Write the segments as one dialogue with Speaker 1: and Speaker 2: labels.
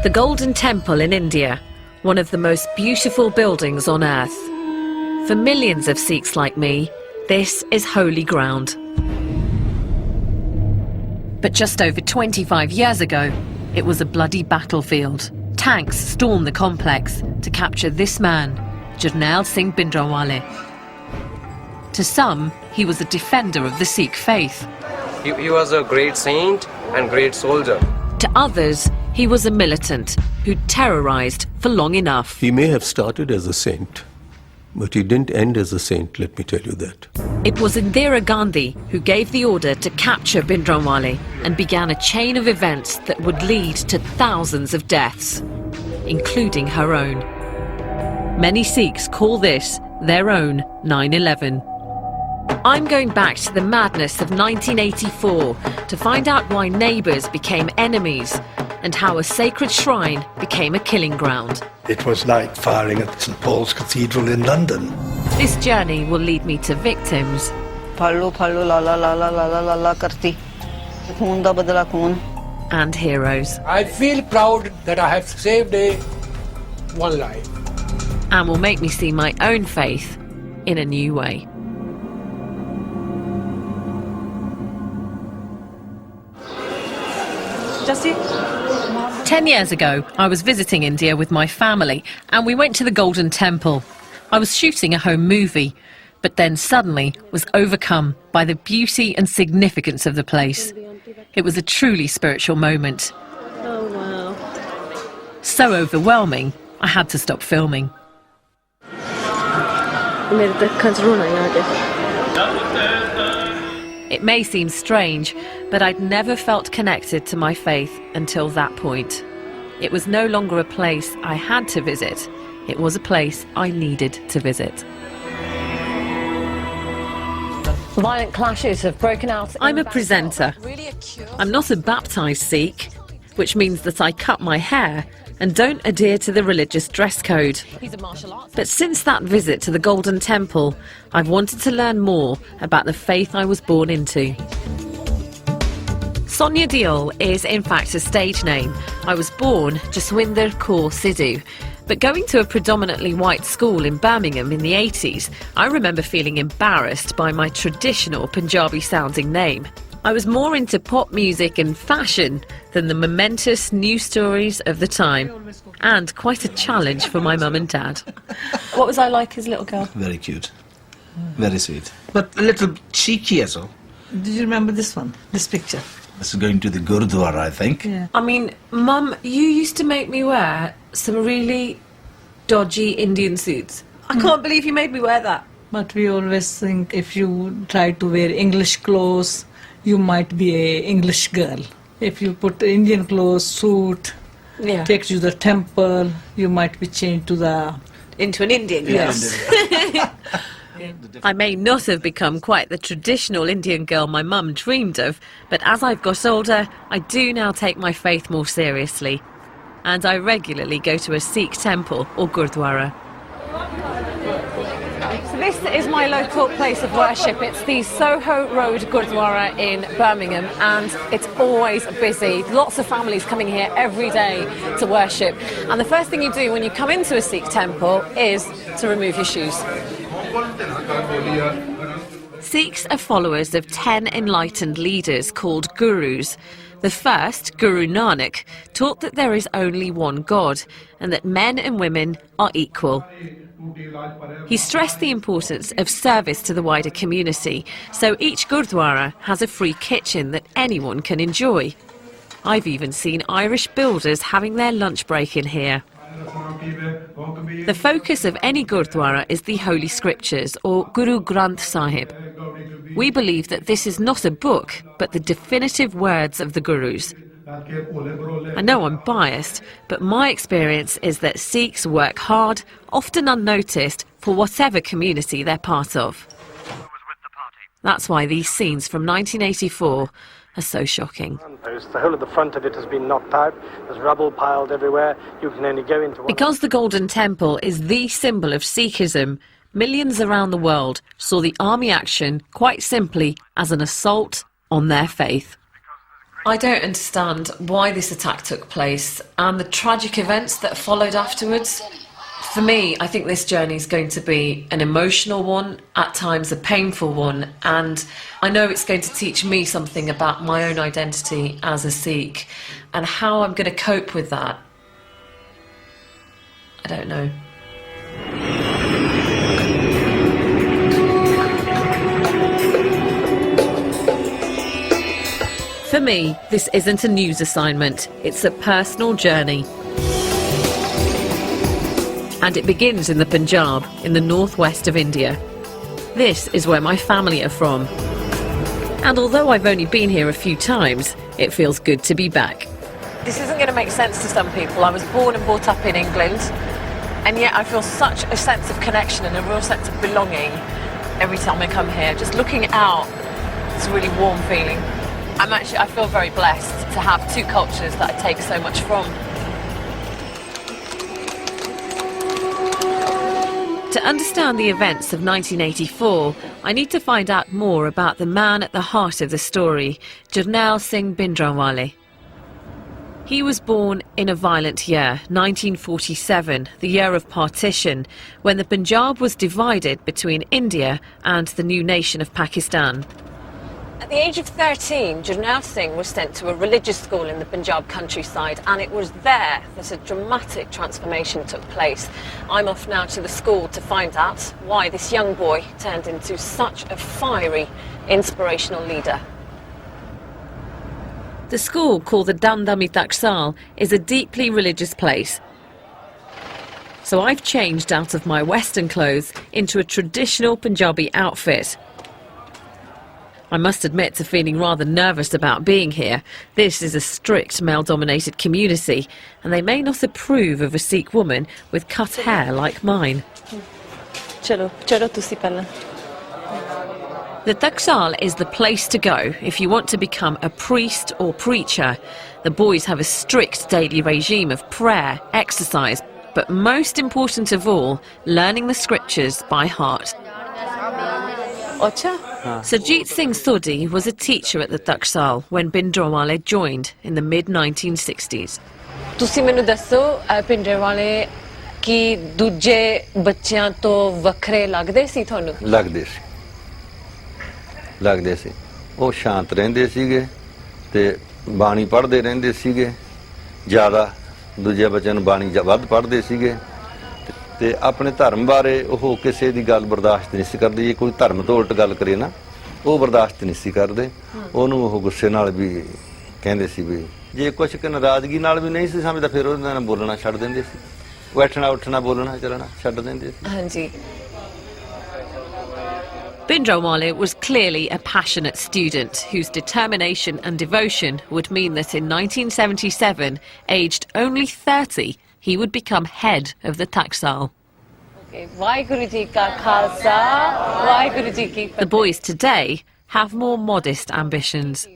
Speaker 1: The Golden Temple in India, one of the most beautiful buildings on earth. For millions of Sikhs like me, this is holy ground. But just over 25 years ago, it was a bloody battlefield. Tanks stormed the complex to capture this man, Jarnail Singh Bhindranwale. To some, he was a defender of the Sikh faith.
Speaker 2: He was a great saint and great soldier.
Speaker 1: To others, he was a militant who'd terrorised for long enough.
Speaker 3: He may have started as a saint, but he didn't end as a saint, let me tell you that.
Speaker 1: It was Indira Gandhi who gave the order to capture Bhindranwale and began a chain of events that would lead to thousands of deaths, including her own. Many Sikhs call this their own 9/11. I'm going back to the madness of 1984 to find out why neighbours became enemies and how a sacred shrine became a killing ground.
Speaker 4: It was like firing at St Paul's Cathedral in London.
Speaker 1: This journey will lead me to victims and heroes.
Speaker 5: I feel proud that I have saved one life.
Speaker 1: And will make me see my own faith in a new way.
Speaker 6: Justy?
Speaker 1: 10 years ago, I was visiting India with my family and we went to the Golden Temple. I was shooting a home movie, but then suddenly was overcome by the beauty and significance of the place. It was a truly spiritual moment.
Speaker 6: Oh, wow.
Speaker 1: So overwhelming, I had to stop filming. It may seem strange, but I'd never felt connected to my faith until that point. It was no longer a place I had to visit. It was a place I needed to visit. Violent clashes have broken out. I'm a presenter. I'm not a baptised Sikh, which means that I cut my hair and don't adhere to the religious dress code. But since that visit to the Golden Temple, I've wanted to learn more about the faith I was born into. Sonia Deol is in fact a stage name. I was born Jaswinder Kaur Sidhu, but going to a predominantly white school in Birmingham in the 80s, I remember feeling embarrassed by my traditional Punjabi-sounding name. I was more into pop music and fashion than the momentous news stories of the time, and quite a challenge for my mum and dad.
Speaker 6: What was I like as a little girl?
Speaker 7: Very cute, very sweet, but a little cheeky as well.
Speaker 6: Did you remember this one, this picture?
Speaker 7: This is going to the Gurdwara, I think.
Speaker 6: Yeah.
Speaker 1: I mean, Mum, you used to make me wear some really dodgy Indian suits.
Speaker 6: I can't believe you made me wear that.
Speaker 8: But we always think if you try to wear English clothes, you might be a English girl. If you put Indian clothes, suit, take you to the temple, you might be changed to the...
Speaker 6: Into an Indian girl.
Speaker 8: Yes.
Speaker 1: I may not have become quite the traditional Indian girl my mum dreamed of, but as I've got older, I do now take my faith more seriously. And I regularly go to a Sikh temple or Gurdwara. So this is my local place of worship. It's the Soho Road Gurdwara in Birmingham, and it's always busy. Lots of families coming here every day to worship. And the first thing you do when you come into a Sikh temple is to remove your shoes. Sikhs are followers of 10 enlightened leaders called gurus. The first, Guru Nanak, taught that there is only one God and that men and women are equal. He stressed the importance of service to the wider community, so each Gurdwara has a free kitchen that anyone can enjoy. I've even seen Irish builders having their lunch break in here. The focus of any Gurdwara is the Holy Scriptures, or Guru Granth Sahib. We believe that this is not a book, but the definitive words of the Gurus. I know I'm biased, but my experience is that Sikhs work hard, often unnoticed, for whatever community they're part of. That's why these scenes from 1984 are so shocking.
Speaker 9: The whole of the front of it has been knocked out. There's rubble piled everywhere. You can only go into one.
Speaker 1: Because the Golden Temple is the symbol of Sikhism, millions around the world saw the army action quite simply as an assault on their faith. I don't understand why this attack took place and the tragic events that followed afterwards. For me, I think this journey is going to be an emotional one, at times a painful one, and I know it's going to teach me something about my own identity as a Sikh and how I'm going to cope with that. I don't know. For me, this isn't a news assignment, it's a personal journey. And it begins in the Punjab, in the northwest of India. This is where my family are from. And although I've only been here a few times, it feels good to be back. This isn't going to make sense to some people. I was born and brought up in England, and yet I feel such a sense of connection and a real sense of belonging every time I come here. Just looking out, it's a really warm feeling. I feel very blessed to have two cultures that I take so much from. To understand the events of 1984, I need to find out more about the man at the heart of the story, Jarnail Singh Bhindranwale. He was born in a violent year, 1947, the year of partition, when the Punjab was divided between India and the new nation of Pakistan. At the age of 13, Jarnail Singh was sent to a religious school in the Punjab countryside, and it was there that a dramatic transformation took place. I'm off now to the school to find out why this young boy turned into such a fiery, inspirational leader. The school, called the Dandami Taksal, is a deeply religious place. So I've changed out of my Western clothes into a traditional Punjabi outfit. I must admit to feeling rather nervous about being here. This is a strict male-dominated community, and they may not approve of a Sikh woman with cut hair like mine. The Taksal is the place to go if you want to become a priest or preacher. The boys have a strict daily regime of prayer, exercise, but most important of all, learning the scriptures by heart. Sarjeet Singh Sodhi was a teacher at the Taksal when Bhindranwale joined in the mid-1960s. ਤੁਸੀਂ ਮੈਨੂੰ ਦੱਸੋ ਭਿੰਡਰਾਂਵਾਲੇ ਕੀ ਦੂਜੇ ਬੱਚਿਆਂ ਤੋਂ ਵੱਖਰੇ ਲੱਗਦੇ ਸੀ ਤੁਹਾਨੂੰ?
Speaker 10: ਲੱਗਦੇ ਸੀ ਉਹ ਸ਼ਾਂਤ ਰਹਿੰਦੇ ਸੀਗੇ ਤੇ ਬਾਣੀ ਪੜ੍ਹਦੇ ਰਹਿੰਦੇ ਸੀਗੇ ਜ਼ਿਆਦਾ ਦੂਜੇ ਬੱਚਿਆਂ ਨੂੰ ਬਾਣੀ ਵੱਧ ਪੜ੍ਹਦੇ ਸੀਗੇ ਤੇ ਆਪਣੇ ਧਰਮ ਬਾਰੇ ਉਹ ਕਿਸੇ ਦੀ ਗੱਲ ਬਰਦਾਸ਼ਤ ਨਹੀਂ ਸੀ ਕਰਦੇ ਜੇ ਕੋਈ ਧਰਮ ਤੋਂ ਉਲਟ ਗੱਲ ਕਰੇ ਨਾ ਉਹ ਬਰਦਾਸ਼ਤ ਨਹੀਂ ਸੀ ਕਰਦੇ ਉਹਨੂੰ ਉਹ ਗੁੱਸੇ ਨਾਲ ਵੀ ਕਹਿੰਦੇ ਸੀ ਵੀ ਜੇ ਕੁਝ ਕਿ ਨਾਰਾਜ਼ਗੀ ਨਾਲ ਵੀ ਨਹੀਂ ਸੀ ਸਮਝਦਾ ਫਿਰ ਉਹਦੇ ਨਾਲ ਬੋਲਣਾ ਛੱਡ ਦਿੰਦੇ ਸੀ ਬੈਠਣਾ ਉੱਠਣਾ ਬੋਲਣਾ ਚੱਲਣਾ ਛੱਡ ਦਿੰਦੇ ਸੀ ਹਾਂਜੀ
Speaker 1: Bhindranwale was clearly a passionate student whose determination and devotion would mean that in 1977, aged only 30, he would become head of the Taksal. The boys today have more modest ambitions.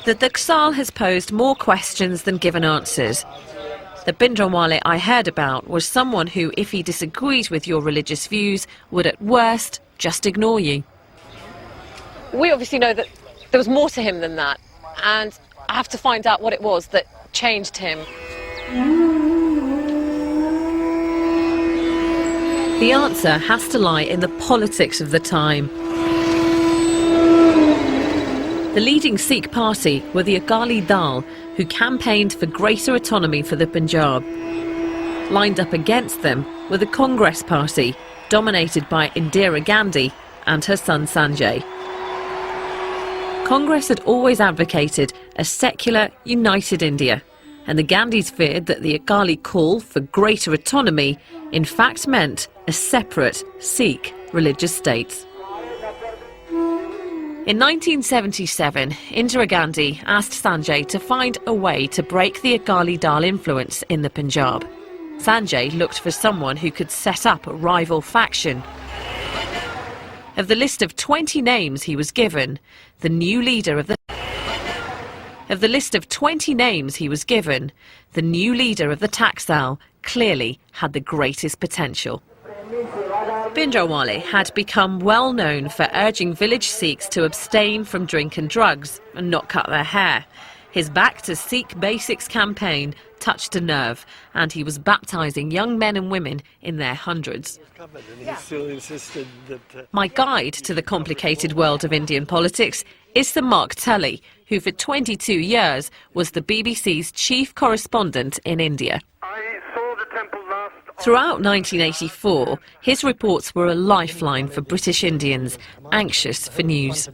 Speaker 1: The Taksal has posed more questions than given answers. The Bhindranwale I heard about was someone who, if he disagreed with your religious views, would at worst just ignore you.
Speaker 6: We obviously know that there was more to him than that, and I have to find out what it was that changed him.
Speaker 1: The answer has to lie in the politics of the time. The leading Sikh party were the Akali Dal, who campaigned for greater autonomy for the Punjab. Lined up against them were the Congress party, dominated by Indira Gandhi and her son Sanjay. Congress had always advocated a secular, united India, and the Gandhis feared that the Akali call for greater autonomy in fact meant a separate Sikh religious state. In 1977, Indira Gandhi asked Sanjay to find a way to break the Akali Dal influence in the Punjab. Sanjay looked for someone who could set up a rival faction. Of the list of 20 names he was given, the new leader of the Of the list of 20 names he was given, the new leader of the Taxal clearly had the greatest potential. Bhindranwale had become well known for urging village Sikhs to abstain from drink and drugs and not cut their hair. His Back to Sikh Basics campaign touched a nerve, and he was baptising young men and women in their hundreds. My guide to the complicated world of Indian politics is Sir Mark Tully, who for 22 years was the BBC's chief correspondent in India. Throughout 1984, his reports were a lifeline for British Indians, anxious for news.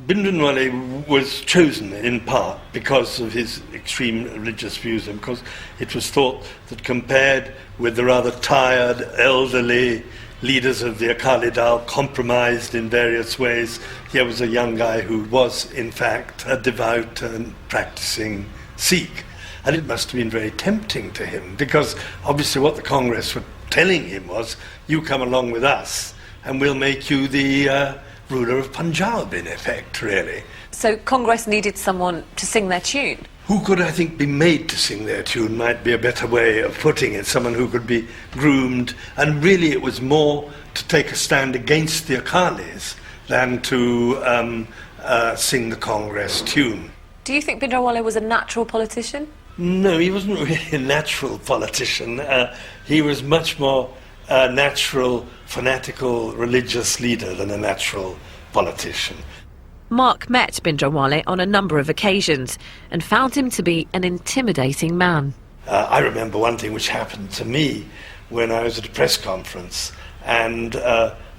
Speaker 4: Bhindranwale was chosen in part because of his extreme religious views and because it was thought that compared with the rather tired, elderly leaders of the Akali Dal, compromised in various ways, here was a young guy who was, in fact, a devout and practicing Sikh. And it must have been very tempting to him, because obviously what the Congress were telling him was, you come along with us and we'll make you the ruler of Punjab, in effect, really.
Speaker 6: So Congress needed someone to sing their tune?
Speaker 4: Who could, I think, be made to sing their tune might be a better way of putting it. Someone who could be groomed. And really it was more to take a stand against the Akalis than to sing the Congress tune.
Speaker 6: Do you think Bhindranwale was a natural politician?
Speaker 4: No, he wasn't really a natural politician. He was much more a natural, fanatical, religious leader than a natural politician.
Speaker 1: Mark met Bhindranwale on a number of occasions and found him to be an intimidating man.
Speaker 4: I remember one thing which happened to me when I was at a press conference, and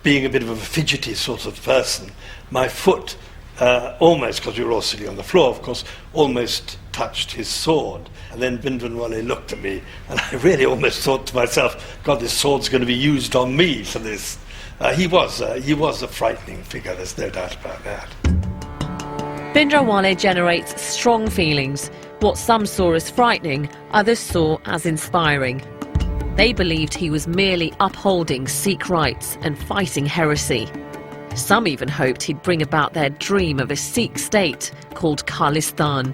Speaker 4: being a bit of a fidgety sort of person, my foot almost, because we were all sitting on the floor, of course, almost touched his sword. And then Bhindranwale looked at me, and I really almost thought to myself, God, this sword's going to be used on me for this. He was a frightening figure, there's no doubt about that.
Speaker 1: Bhindranwale generates strong feelings. What some saw as frightening, others saw as inspiring. They believed he was merely upholding Sikh rights and fighting heresy. Some even hoped he'd bring about their dream of a Sikh state called Khalistan.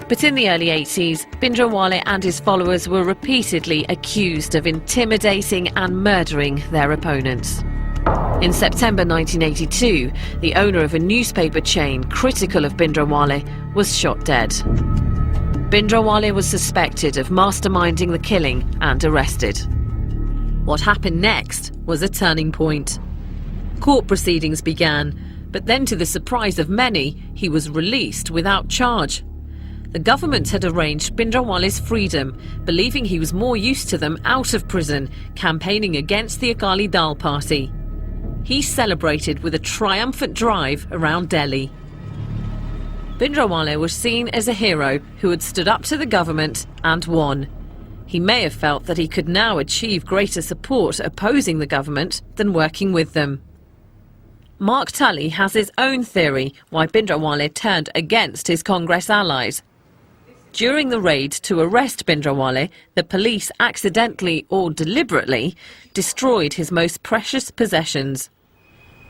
Speaker 1: But in the early 80s, Bhindranwale and his followers were repeatedly accused of intimidating and murdering their opponents. In September 1982, the owner of a newspaper chain critical of Bhindranwale was shot dead. Bhindranwale was suspected of masterminding the killing and arrested. What happened next was a turning point. Court proceedings began, but then to the surprise of many, he was released without charge. The government had arranged Bhindranwale's freedom, believing he was more used to them out of prison, campaigning against the Akali Dal party. He celebrated with a triumphant drive around Delhi. Bhindranwale was seen as a hero who had stood up to the government and won. He may have felt that he could now achieve greater support opposing the government than working with them. Mark Tully has his own theory why Bhindranwale turned against his Congress allies. During the raid to arrest Bhindranwale, the police accidentally or deliberately destroyed his most precious possessions.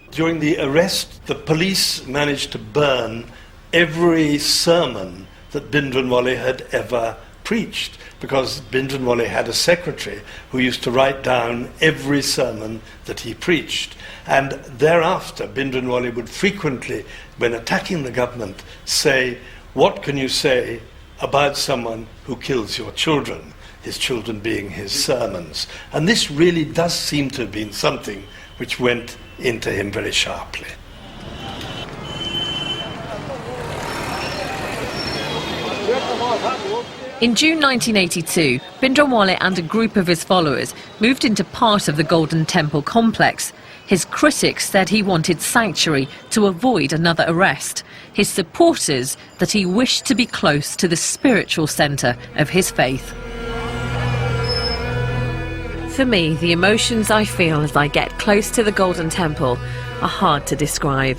Speaker 4: During the arrest, the police managed to burn every sermon that Bhindranwale had ever preached, because Bhindranwale had a secretary who used to write down every sermon that he preached. And thereafter, Bhindranwale would frequently, when attacking the government, say, "What can you say about someone who kills your children?" His children being his sermons. And this really does seem to have been something which went into him very sharply.
Speaker 1: In June 1982, Bhindranwale and a group of his followers moved into part of the Golden Temple complex. His critics said he wanted sanctuary to avoid another arrest. His supporters that he wished to be close to the spiritual centre of his faith. For me, the emotions I feel as I get close to the Golden Temple are hard to describe.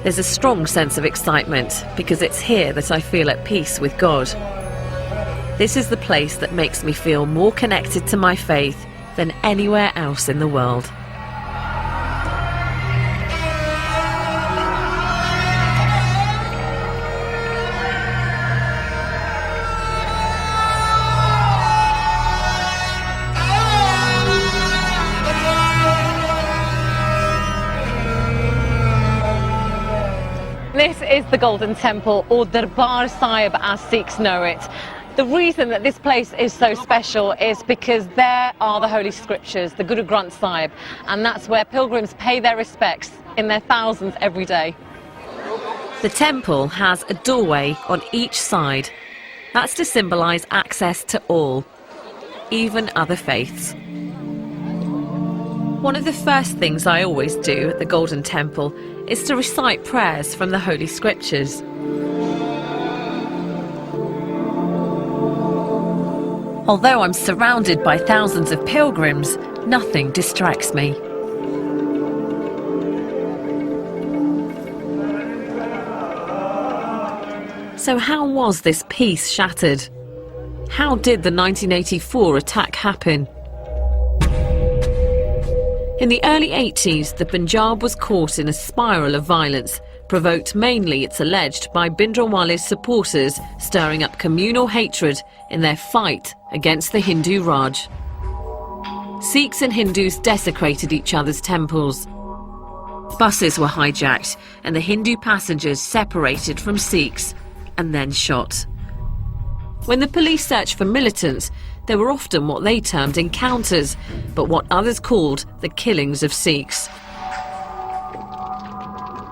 Speaker 1: There's a strong sense of excitement because it's here that I feel at peace with God. This is the place that makes me feel more connected to my faith than anywhere else in the world.
Speaker 6: is the Golden Temple, or Darbar Sahib as Sikhs know it. The reason that this place is so special is because there are the Holy Scriptures, the Guru Granth Sahib, and that's where pilgrims pay their respects in their thousands every day.
Speaker 1: The temple has a doorway on each side. That's to symbolise access to all, even other faiths. One of the first things I always do at the Golden Temple is to recite prayers from the Holy Scriptures. Although I'm surrounded by thousands of pilgrims, nothing distracts me. So how was this peace shattered? How did the 1984 attack happen? In the early 80s, the Punjab was caught in a spiral of violence, provoked mainly, it's alleged, by Bhindranwale's supporters stirring up communal hatred in their fight against the Hindu Raj. Sikhs and Hindus desecrated each other's temples. Buses were hijacked and the Hindu passengers separated from Sikhs and then shot. When the police searched for militants, there were often what they termed encounters, but what others called the killings of Sikhs.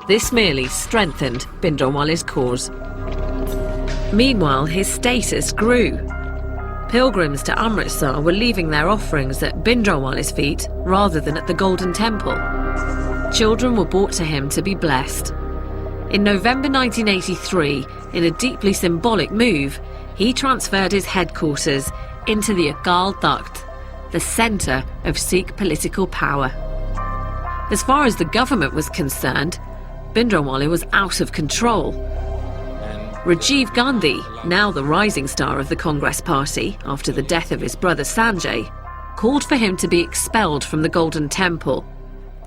Speaker 1: This merely strengthened Bhindranwale's cause. Meanwhile, his status grew. Pilgrims to Amritsar were leaving their offerings at Bhindranwale's feet rather than at the Golden Temple. Children were brought to him to be blessed. In November 1983, in a deeply symbolic move, he transferred his headquarters into the Akal Takht, the centre of Sikh political power. As far as the government was concerned, Bhindranwale was out of control. Rajiv Gandhi, now the rising star of the Congress Party after the death of his brother Sanjay, called for him to be expelled from the Golden Temple.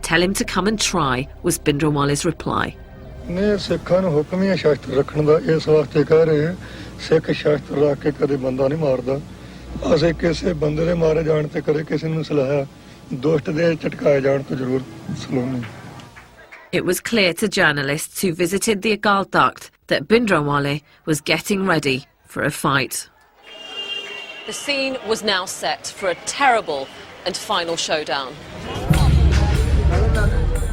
Speaker 1: Tell him to come and try, was Bhindranwale's reply.
Speaker 11: ਸਿੱਖ ਸ਼ਾਸਤਰ ਰੱਖ ਕੇ ਕਦੇ ਬੰਦਾ ਨਹੀਂ ਮਾਰਦਾ ਅਸੀਂ ਕਿਸੇ ਬੰਦੇ ਦੇ ਮਾਰੇ ਜਾਣ ਤੇ ਕਦੇ ਕਿਸੇ ਨੂੰ ਸਲਾਹਿਆ ਦੁਸ਼ਟ ਦੇ ਝਟਕਾਏ ਜਾਣ ਤੋਂ ਜ਼ਰੂਰ ਸਲਾਹੁੰਦੇ
Speaker 1: It was clear to journalists who visited the Akal Takht that Bhindranwale was getting ready for a fight.
Speaker 6: The scene was now set for a terrible and final showdown.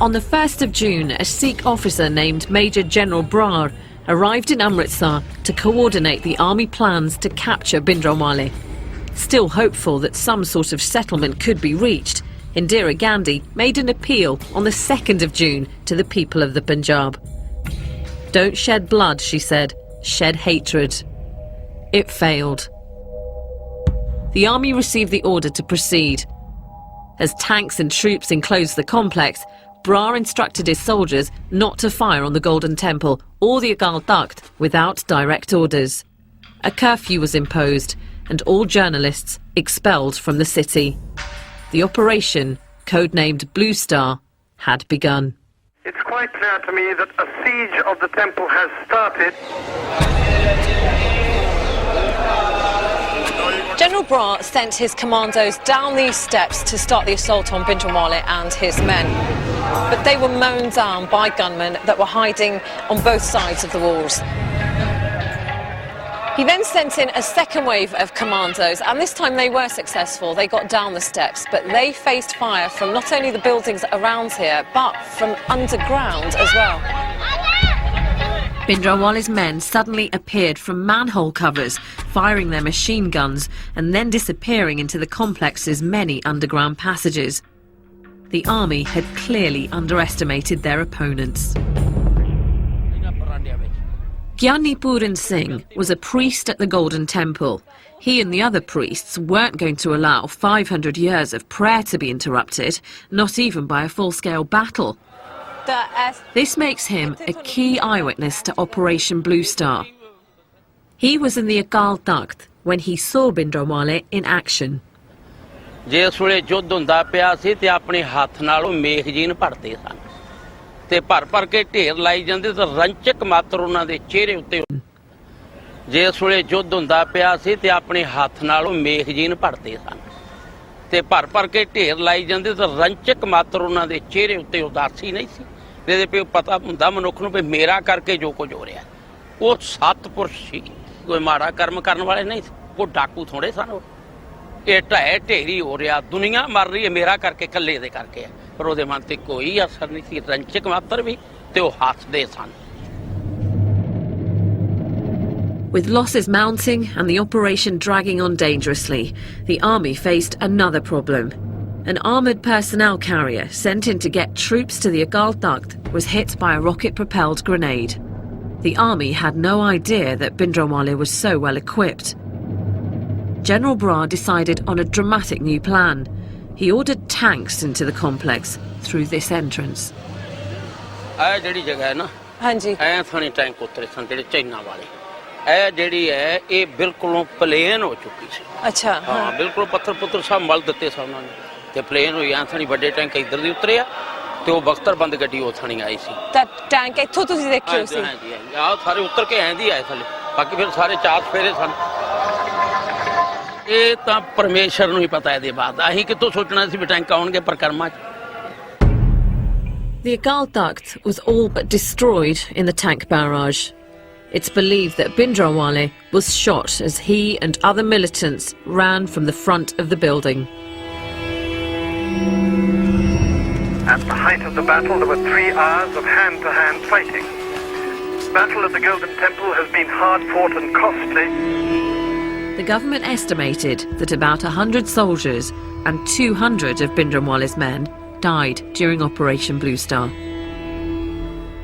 Speaker 1: On the 1st of June, a Sikh officer named Major General Brar arrived in Amritsar to coordinate the army plans to capture Bhindranwale. Still hopeful that some sort of settlement could be reached, Indira Gandhi made an appeal on the 2nd of June to the people of the Punjab. Don't shed blood, she said, shed hatred. It failed. The army received the order to proceed. As tanks and troops enclosed the complex, Brar instructed his soldiers not to fire on the Golden Temple or the Akal Takht without direct orders. A curfew was imposed and all journalists expelled from the city. The operation, codenamed Blue Star, had begun.
Speaker 9: It's quite clear to me that a siege of the temple has started.
Speaker 6: General Brar sent his commandos down these steps to start the assault on Bhindranwale and his men. But they were mown down by gunmen that were hiding on both sides of the walls. He then sent in a second wave of commandos, and this time they were successful. They got down the steps, but they faced fire from not only the buildings around here, but from underground as well.
Speaker 1: Bhindranwale's men suddenly appeared from manhole covers, firing their machine guns and then disappearing into the complex's many underground passages. The army had clearly underestimated their opponents. Gyani Puran Singh was a priest at the Golden Temple. He and the other priests weren't going to allow 500 years of prayer to be interrupted, not even by a full-scale battle. This makes him a key eyewitness to Operation Blue Star. He was in the Akal Takht when he saw Bhindranwale in action.
Speaker 12: ਜਿਸ ਵੇਲੇ ਯੁੱਧ ਹੁੰਦਾ ਪਿਆ ਸੀ ਤੇ ਆਪਣੇ ਹੱਥ ਨਾਲ ਉਹ ਮੇਖਜੀਨ ਭਰਦੇ ਸਨ ਤੇ ਭਰ ਕੇ ਢੇਰ ਲਾਈ ਜਾਂਦੇ ਤੇ ਰੰਚਕ ਮਾਤਰ ਉਹਨਾਂ ਦੇ ਚਿਹਰੇ ਉੱਤੇ ਜਿਸ ਵੇਲੇ ਯੁੱਧ ਹੁੰਦਾ ਪਿਆ ਸੀ ਤੇ ਆਪਣੇ ਹੱਥ ਨਾਲ ਉਹ ਮੇਖਜੀਨ ਭਰਦੇ ਸਨ ਤੇ ਭਰ ਕੇ ਢੇਰ ਲਾਈ ਜਾਂਦੇ ਤੇ ਰੰਚਕ ਮਾਤਰ ਉਹਨਾਂ ਦੇ ਚਿਹਰੇ ਉੱਤੇ ਉਦਾਸੀ ਨਹੀਂ ਸੀ ਇਹਦੇ पे ਪਤਾ ਹੁੰਦਾ ਮਨੁੱਖ ਨੂੰ ਵੀ ਮੇਰਾ ਕਰਕੇ ਜੋ ਕੁਝ ਹੋ ਰਿਹਾ। ਉਹ ਸਤਪੁਰਸ਼ ਸੀ, ਕੋਈ ਮਾੜਾ ਕਰਮ ਕਰਨ ਵਾਲੇ ਨਹੀਂ, ਉਹ ਡਾਕੂ ਥੋੜੇ ਸਨ। ਇਹ ਢਹਿ ਢੇਰੀ ਹੋ ਰਿਹਾ, ਦੁਨੀਆ ਮਰ ਰਹੀ ਹੈ ਮੇਰਾ ਕਰਕੇ, ਇਕੱਲੇ ਦੇ ਕਰਕੇ ਹੈ। ਪਰ ਉਹਦੇ ਮਨ ਤੇ ਕੋਈ ਅਸਰ ਨਹੀਂ ਸੀ, ਰੰਚਕ ਮਾਤਰ ਵੀ, ਤੇ ਉਹ ਹੱਸਦੇ ਸਨ।
Speaker 1: With losses mounting and the operation dragging on dangerously, the army faced another problem. An armoured personnel carrier sent in to get troops to the Agal Takht was hit by a rocket-propelled grenade. The army had no idea that Bhindranwale was so well equipped. General Brar decided on a dramatic new plan. He ordered tanks into the complex through this entrance.
Speaker 12: ਇਹ ਜਿਹੜੀ ਜਗ੍ਹਾ ਹੈ ਨਾ, ਹਾਂਜੀ, ਐ ਥਾਣੀ tank ਉਤਰੇ ਸਨ ਜਿਹੜੇ ਚਾਈਨਾ ਵਾਲੇ। ਇਹ ਜਿਹੜੀ ਹੈ ਇਹ ਬਿਲਕੁਲੋਂ ਪਲੇਨ ਹੋ ਚੁੱਕੀ ਸੀ। ਅੱਛਾ, ਹਾਂ, ਬਿਲਕੁਲ ਪੱਥਰ ਪੁੱਤਰ ਸਭ ਮਲ ਦਿੱਤੇ ਸਨ ਉਹਨਾਂ ਨੇ, ਤੇ ਪਲੇਨ ਹੋਈ ਐ ਥਾਣੀ ਵੱਡੇ ਟੈਂਕ ਇੱਧਰ ਦੀ ਉਤਰੇ ਆ, ਤੇ ਉਹ ਬਖਤਰਬੰਦ ਗੱਡੀ ਉਹ ਥਾਣੀ ਆਈ ਸੀ। ਤਾਂ ਟੈਂਕ ਇੱਥੋਂ ਤੁਸੀਂ ਦੇਖਿਓ ਸੀ? ਹਾਂਜੀ, ਆਹ ਸਾਰੇ ਉਤਰ ਕੇ ਐਂ ਦੀ ਆਏ ਥੱਲੇ, ਬਾਕੀ ਫਿਰ ਸਾਰੇ ਚਾਰ ਫੇਰੇ ਸਨ। ਇਹ ਤਾਂ ਪਰਮੇਸ਼ਰ ਨੂੰ ਹੀ ਪਤਾ ਇਹਦੇ ਬਾਅਦ, ਅਸੀਂ ਕਿੱਥੋਂ ਸੋਚਣਾ ਸੀ ਵੀ ਟੈਂਕ ਆਉਣਗੇ ਪਰਕਰਮਾ 'ਚ।
Speaker 1: The Agal Takht was all but destroyed in the tank barrage. It's believed that Bhindranwale was shot as he and other militants ran from the front of the building.
Speaker 9: At the height of the battle, there were 3 hours of hand-to-hand fighting. The battle at the Golden Temple has been hard-fought and costly.
Speaker 1: The government estimated that about 100 soldiers and 200 of Bhindranwale's men died during Operation Blue Star.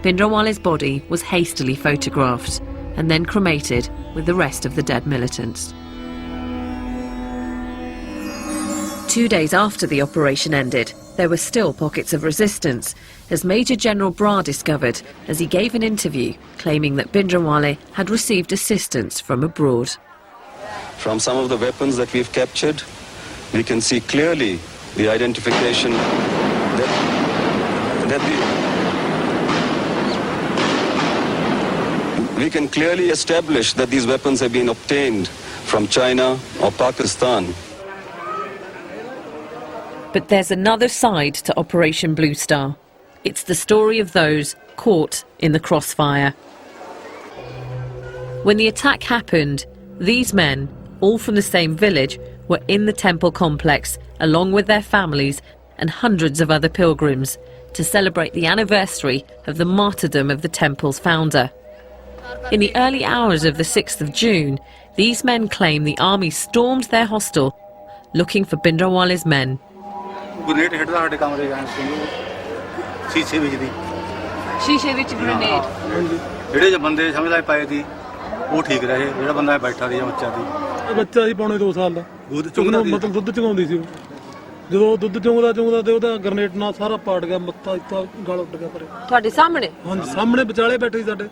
Speaker 1: Bhindranwale's body was hastily photographed and then cremated with the rest of the dead militants. 2 days after the operation ended, there were still pockets of resistance, as Major General Brar discovered as he gave an interview claiming that Bhindranwale had received assistance from abroad.
Speaker 13: From some of the weapons that we've captured, we can see clearly the identification we can clearly establish that these weapons have been obtained from China or Pakistan.
Speaker 1: But there's another side to Operation Blue Star. It's the story of those caught in the crossfire. When the attack happened, these men, all from the same village, were in the temple complex along with their families and hundreds of other pilgrims to celebrate the anniversary of the martyrdom of the temple's founder. In the early hours of the 6th of June, these men claim the army stormed their hostel looking for Bhindranwale's men.
Speaker 14: Grenade hit ਸਾਡੇ ਕਮਰੇ ਗਏ ਸ਼ੀਸ਼ੇ ਵਿੱਚ ਦੀ
Speaker 6: ਸ਼ੀਸ਼ੇ ਵਿੱਚ grenade.
Speaker 14: ਜਿਹੜੇ ਜੇ ਬੰਦੇ ਸਮਝ ਲੈ ਪਏ ਸੀ ਉਹ ਠੀਕ ਰਹੇ, ਜਿਹੜਾ ਬੰਦਾ ਬੈਠਾ ਸੀ ਬੱਚਾ ਸੀ,
Speaker 11: ਬੱਚਾ ਸੀ ਪੌਣੇ 2 ਸਾਲ ਦਾ, ਮਤਲਬ ਦੁੱਧ ਚੁੰਗਾਉਂਦੀ ਸੀ। ਜਦੋਂ ਦੁੱਧ ਚੁੰਗਦਾ ਤੇ ਉਹਦਾ ਗ੍ਰੇਨੇਡ ਨਾਲ ਸਾਰਾ ਪਾੜ ਗਿਆ, ਮੱਥਾ ਇੱਥਾ ਗਲ ਉੱਡ ਗਿਆ ਪਰੇ। ਤੁਹਾਡੇ ਸਾਹਮਣੇ? ਹਾਂਜੀ, ਸਾਹਮਣੇ ਵਿਚਾਲੇ ਬੈਠੇ ਸੀ ਸਾਡੇ।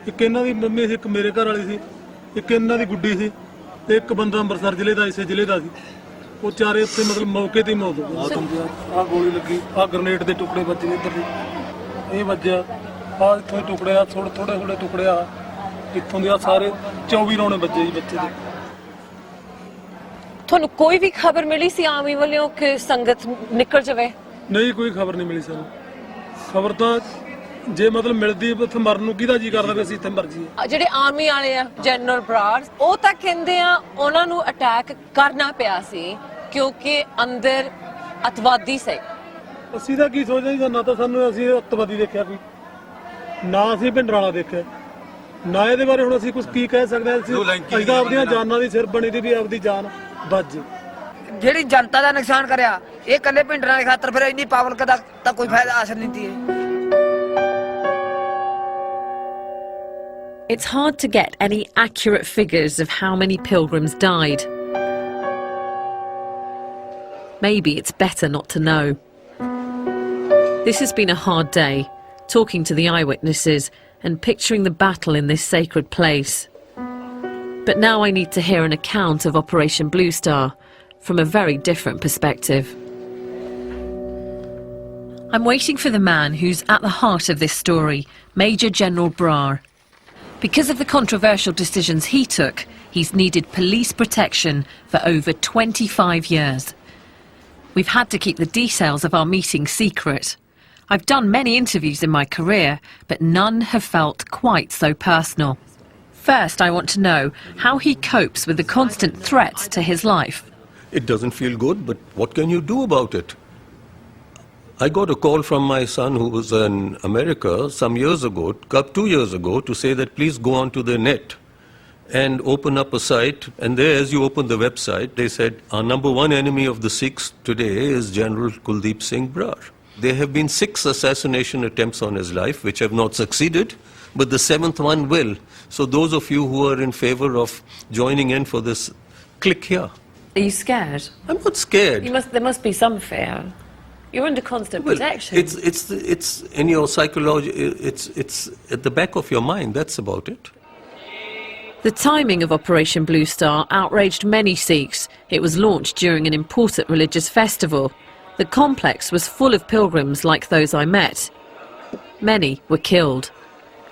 Speaker 11: ਇੱਕ ਇਹਨਾਂ ਦੀ ਮੰਮੀ ਸੀ, ਇੱਕ ਮੇਰੇ ਘਰ ਵਾਲੀ ਸੀ, ਇੱਕ ਇਹਨਾਂ ਦੀ ਗੁੱਡੀ ਸੀ, ਤੇ ਇੱਕ ਬੰਦਾ ਅੰਮ੍ਰਿਤਸਰ ਜ਼ਿਲ੍ਹੇ ਦਾ, ਇਸੇ ਜ਼ਿਲ੍ਹੇ ਦਾ ਸੀ। ਉਹ ਚਾਰੇ ਉੱਥੇ ਮਤਲਬ ਮੌਕੇ ਤੇ ਹੀ ਮੌਤ ਹੋ ਗਈ। ਆਹ ਗੋਲੀ ਲੱਗੀ, ਆਹ ਗ੍ਰੇਨੇਡ ਦੇ ਟੁਕੜੇ ਵੱਜੇ ਇੱਧਰ ਦੀ, ਇਹ ਵੱਜਿਆ, ਆਹ ਇੱਥੋਂ ਦੇ ਟੁਕੜੇ, ਆ ਥੋੜੇ ਟੁਕੜੇ, ਆ ਇੱਥੋਂ ਦੇ, ਆ ਸਾਰੇ 24 ਰੌਣੇ ਵੱਜੇ ਜੀ ਬੱਚੇ ਦੇ।
Speaker 6: ਤੁਹਾਨੂੰ ਕੋਈ ਵੀ ਖਬਰ ਮਿਲੀ ਸੀ ਆਰਮੀ ਵੱਲੋਂ ਕਿ ਸੰਗਤ ਨਿਕਲ ਜਾਵੇ?
Speaker 11: ਨਹੀਂ, ਕੋਈ ਖਬਰ ਨਹੀਂ ਮਿਲੀ ਸਾਨੂੰ। ਖਬਰ ਤਾਂ ਜੇ ਮਤਲਬ ਮਿਲਦੀ ਉੱਥੇ ਮਰਨ ਨੂੰ ਕਿਹਦਾ ਜੀ ਕਰਦਾ ਵੀ ਅਸੀਂ ਇੱਥੇ ਮਰ ਜਾਈਏ। ਜਿਹੜੇ ਆਰਮੀ ਵਾਲੇ ਆ, ਜਨਰਲ ਬਰਾਰ, ਉਹ ਤਾਂ ਕਹਿੰਦੇ ਆ ਉਹਨਾਂ ਨੂੰ ਅਟੈਕ ਕਰਨਾ ਪਿਆ ਸੀ ਕਿਉਂਕਿ ਅੰਦਰ ਅਤਵਾਦੀ ਸੀ। ਅਸੀਂ ਤਾਂ ਕੀ ਸੋਚਦੇ ਸੀ, ਨਾ ਤਾਂ ਸਾਨੂੰ ਅਸੀਂ ਅਤਵਾਦੀ ਦੇਖਿਆ ਕੋਈ, ਨਾ ਅਸੀਂ ਭਿੰਡਰਾਲਾ ਦੇਖਿਆ, ਨਾ ਇਹਦੇ ਬਾਰੇ ਹੁਣ ਅਸੀਂ ਕੁਝ ਕੀ ਕਹਿ ਸਕਦੇ ਹਾਂ। ਅਸੀਂ ਤਾਂ ਆਪਣੀਆਂ ਜਾਨਾਂ ਦੀ ਸਿਰ ਬਣੀ ਦੀ ਵੀ ਆਪਦੀ ਜਾਨ ਬਚ। ਜਿਹੜੀ ਜਨਤਾ ਦਾ ਨੁਕਸਾਨ ਕਰਿਆ ਇਹ ਇਕੱਲੇ ਭਿੰਡਰਾਂ ਦੇ ਖਾਤਰ, ਫਿਰ ਇੰਨੀ ਪਬਲਿਕ ਦਾ ਤਾਂ ਕੋਈ ਫਾਇਦਾ ਹਾਸਲ ਨਹੀਂ ਦੀ।
Speaker 1: It's hard to get any accurate figures of how many pilgrims died. Maybe it's better not to know. This has been a hard day, talking to the eyewitnesses and picturing the battle in this sacred place. But now I need to hear an account of Operation Blue Star from a very different perspective. I'm waiting for the man who's at the heart of this story, Major General Brar. Because of the controversial decisions he took, he's needed police protection for over 25 years. We've had to keep the details of our meeting secret. I've done many interviews in my career, but none have felt quite so personal. First, I want to know how he copes with the constant threats to his life.
Speaker 3: It doesn't feel good, but what can you do about it? I got a call from my son who was in America some years ago, 2 years ago, to say that please go onto the net and open up a site. And there, as you open the website, they said, our number one enemy of the Sikhs today is General Kuldeep Singh Brar. There have been 6 assassination attempts on his life, which have not succeeded, but the 7th one will. So those of you who are in favor of joining in for this, click here.
Speaker 1: Are you scared?
Speaker 3: I'm not scared.
Speaker 1: There must be some fear. You're under constant protection.
Speaker 3: It's in your psychology, it's at the back of your mind, that's about it.
Speaker 1: The timing of Operation Blue Star outraged many Sikhs. It was launched during an important religious festival. The complex was full of pilgrims like those I met. Many were killed.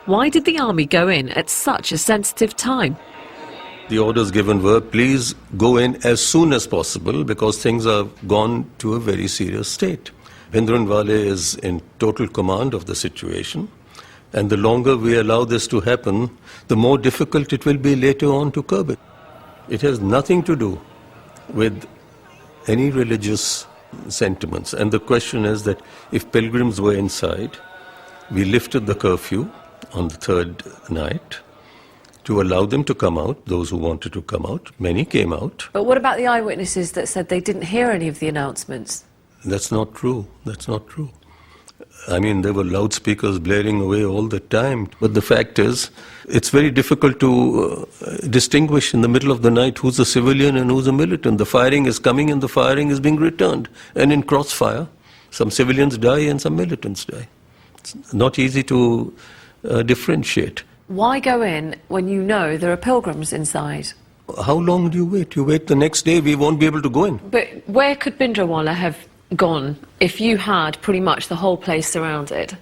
Speaker 1: Why did the army go in at such a sensitive time?
Speaker 3: The orders given were, please go in as soon as possible because things have gone to a very serious state. Bhindranwale is in total command of the situation, and the longer we allow this to happen, the more difficult it will be later on to curb it. It has nothing to do with any religious sentiments. And the question is that if pilgrims were inside, we lifted the curfew on the 3rd night to allow them to come out, those who wanted to come out. Many came out.
Speaker 1: But what about the eyewitnesses that said they didn't hear any of the announcements?
Speaker 3: That's not true. That's not true. I mean, there were loudspeakers blaring away all the time. But the fact is, it's very difficult to distinguish in the middle of the night who's a civilian and who's a militant. The firing is coming and the firing is being returned. And in crossfire, some civilians die and some militants die. It's not easy to differentiate.
Speaker 1: Why go in when you know there are pilgrims inside?
Speaker 3: How long do you wait? You wait the next day, we won't be able to go in.
Speaker 1: But where could Bhindranwale have gone if you had pretty much the whole place surrounded?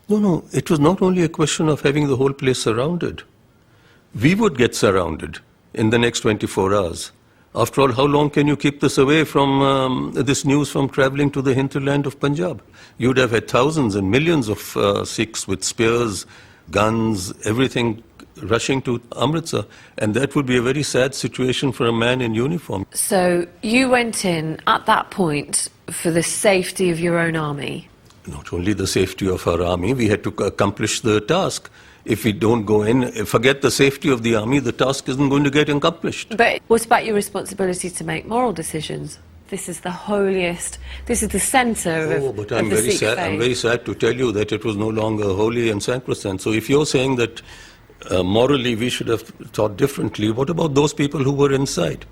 Speaker 3: No, it was not only a question of having the whole place surrounded. We would get surrounded in the next 24 hours. After all, how long can you keep this away from this news from travelling to the hinterland of Punjab? You'd have had thousands and millions of Sikhs with spears, guns, everything rushing to Amritsar, and that would be a very sad situation for a man in uniform.
Speaker 1: So you went in at that point for the safety of your own army?
Speaker 3: Not only the safety of our army, we had to accomplish the task. If we don't go in, forget the safety of the army, the task isn't going to get accomplished.
Speaker 1: But what about your responsibility to make moral decisions? This is the holiest, this is the centre of
Speaker 3: but
Speaker 1: I'm
Speaker 3: very sad. I'm very sad to tell you that it was no longer holy and sacrosanct. So if you're saying that morally we should have thought differently, what about those people who were inside?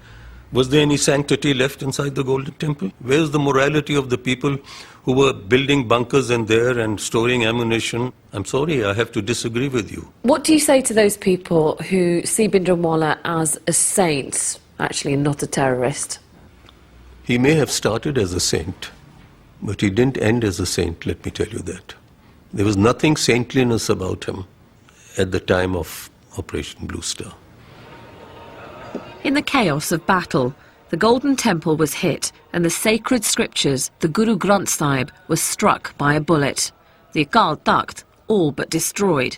Speaker 3: Was there any sanctity left inside the Golden Temple? Where's the morality of the people who were building bunkers in there and storing ammunition? I'm sorry, I have to disagree with you.
Speaker 1: What do you say to those people who see Bhindranwale as a saint, actually, and not a terrorist?
Speaker 3: He may have started as a saint, but he didn't end as a saint, let me tell you that. There was nothing saintliness about him at the time of Operation Blue Star.
Speaker 1: In the chaos of battle, the Golden Temple was hit and the sacred scriptures, the Guru Granth Sahib, was struck by a bullet. The Akal Takht all but destroyed.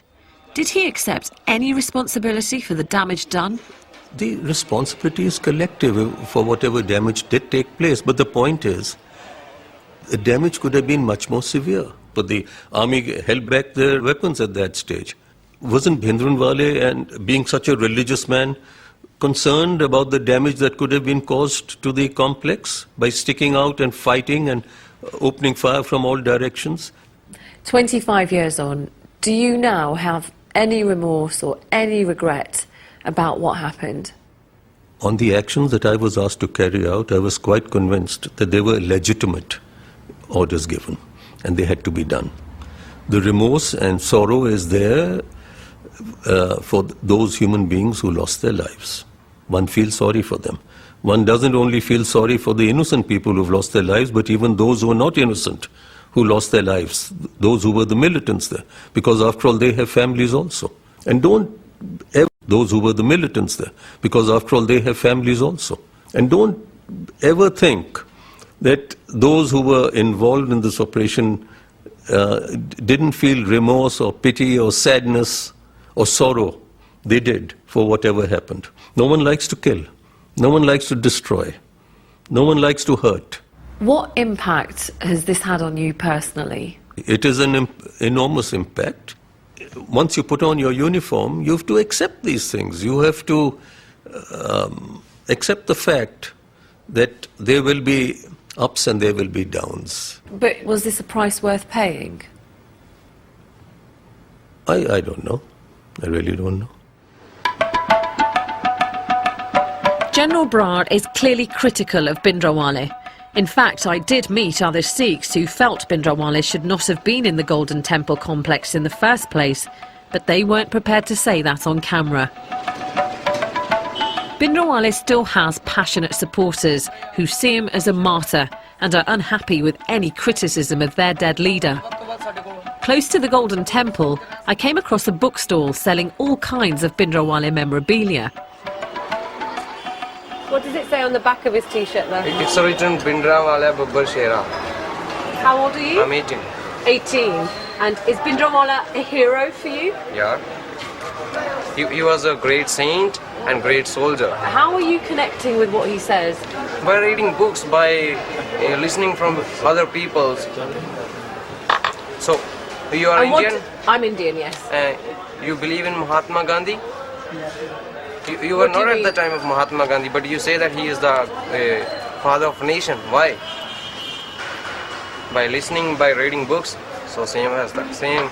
Speaker 1: Did he accept any responsibility for the damage done?
Speaker 3: The responsibility is collective for whatever damage did take place, but the point is, the damage could have been much more severe, but the army held back their weapons at that stage. Wasn't Bhindranwale, and being such a religious man, concerned about the damage that could have been caused to the complex by sticking out and fighting and opening fire from all directions?
Speaker 1: 25 years on, do you now have any remorse or any regret about what happened?
Speaker 3: On the actions that I was asked to carry out, I was quite convinced that they were legitimate orders given and they had to be done. The remorse and sorrow is there for those human beings who lost their lives. One feels sorry for them. One doesn't only feel sorry for the innocent people who've lost their lives, but even those who are not innocent, who lost their lives, those who were the militants there, because after all they have families also. And don't ever, those who were the militants there, because after all they have families also. And don't ever think that those who were involved in this operation didn't feel remorse or pity or sadness or sorrow. They did for whatever happened. No one likes to kill. No one likes to destroy. No one likes to hurt.
Speaker 1: What impact has this had on you personally?
Speaker 3: It is an enormous impact. Once you put on your uniform, you have to accept these things. You have to accept the fact that there will be ups and there will be downs.
Speaker 1: But was this a price worth paying?
Speaker 3: I don't know. I really don't know.
Speaker 1: General Brar is clearly critical of Bhindranwale. In fact, I did meet other Sikhs who felt Bhindranwale should not have been in the Golden Temple complex in the first place, but they weren't prepared to say that on camera. Bhindranwale still has passionate supporters who see him as a martyr and are unhappy with any criticism of their dead leader. Close to the Golden Temple, I came across a bookstall selling all kinds of Bhindranwale memorabilia.
Speaker 6: What does it say on the back of his t-shirt there?
Speaker 2: It's written Bhindranwale Babbar Shera.
Speaker 6: How old are you?
Speaker 2: I'm 18.
Speaker 6: 18. And is Bhindranwale a hero for you?
Speaker 2: Yeah. He was a great saint and great soldier.
Speaker 6: How are you connecting with what he says?
Speaker 2: By reading books, by listening from other people's. So, you are Indian?
Speaker 6: I'm Indian, yes.
Speaker 2: You believe in Mahatma Gandhi? You were not at the time of Mahatma Gandhi, but you say that he is the father of nation. Why? By listening, by reading books. So same as that. Same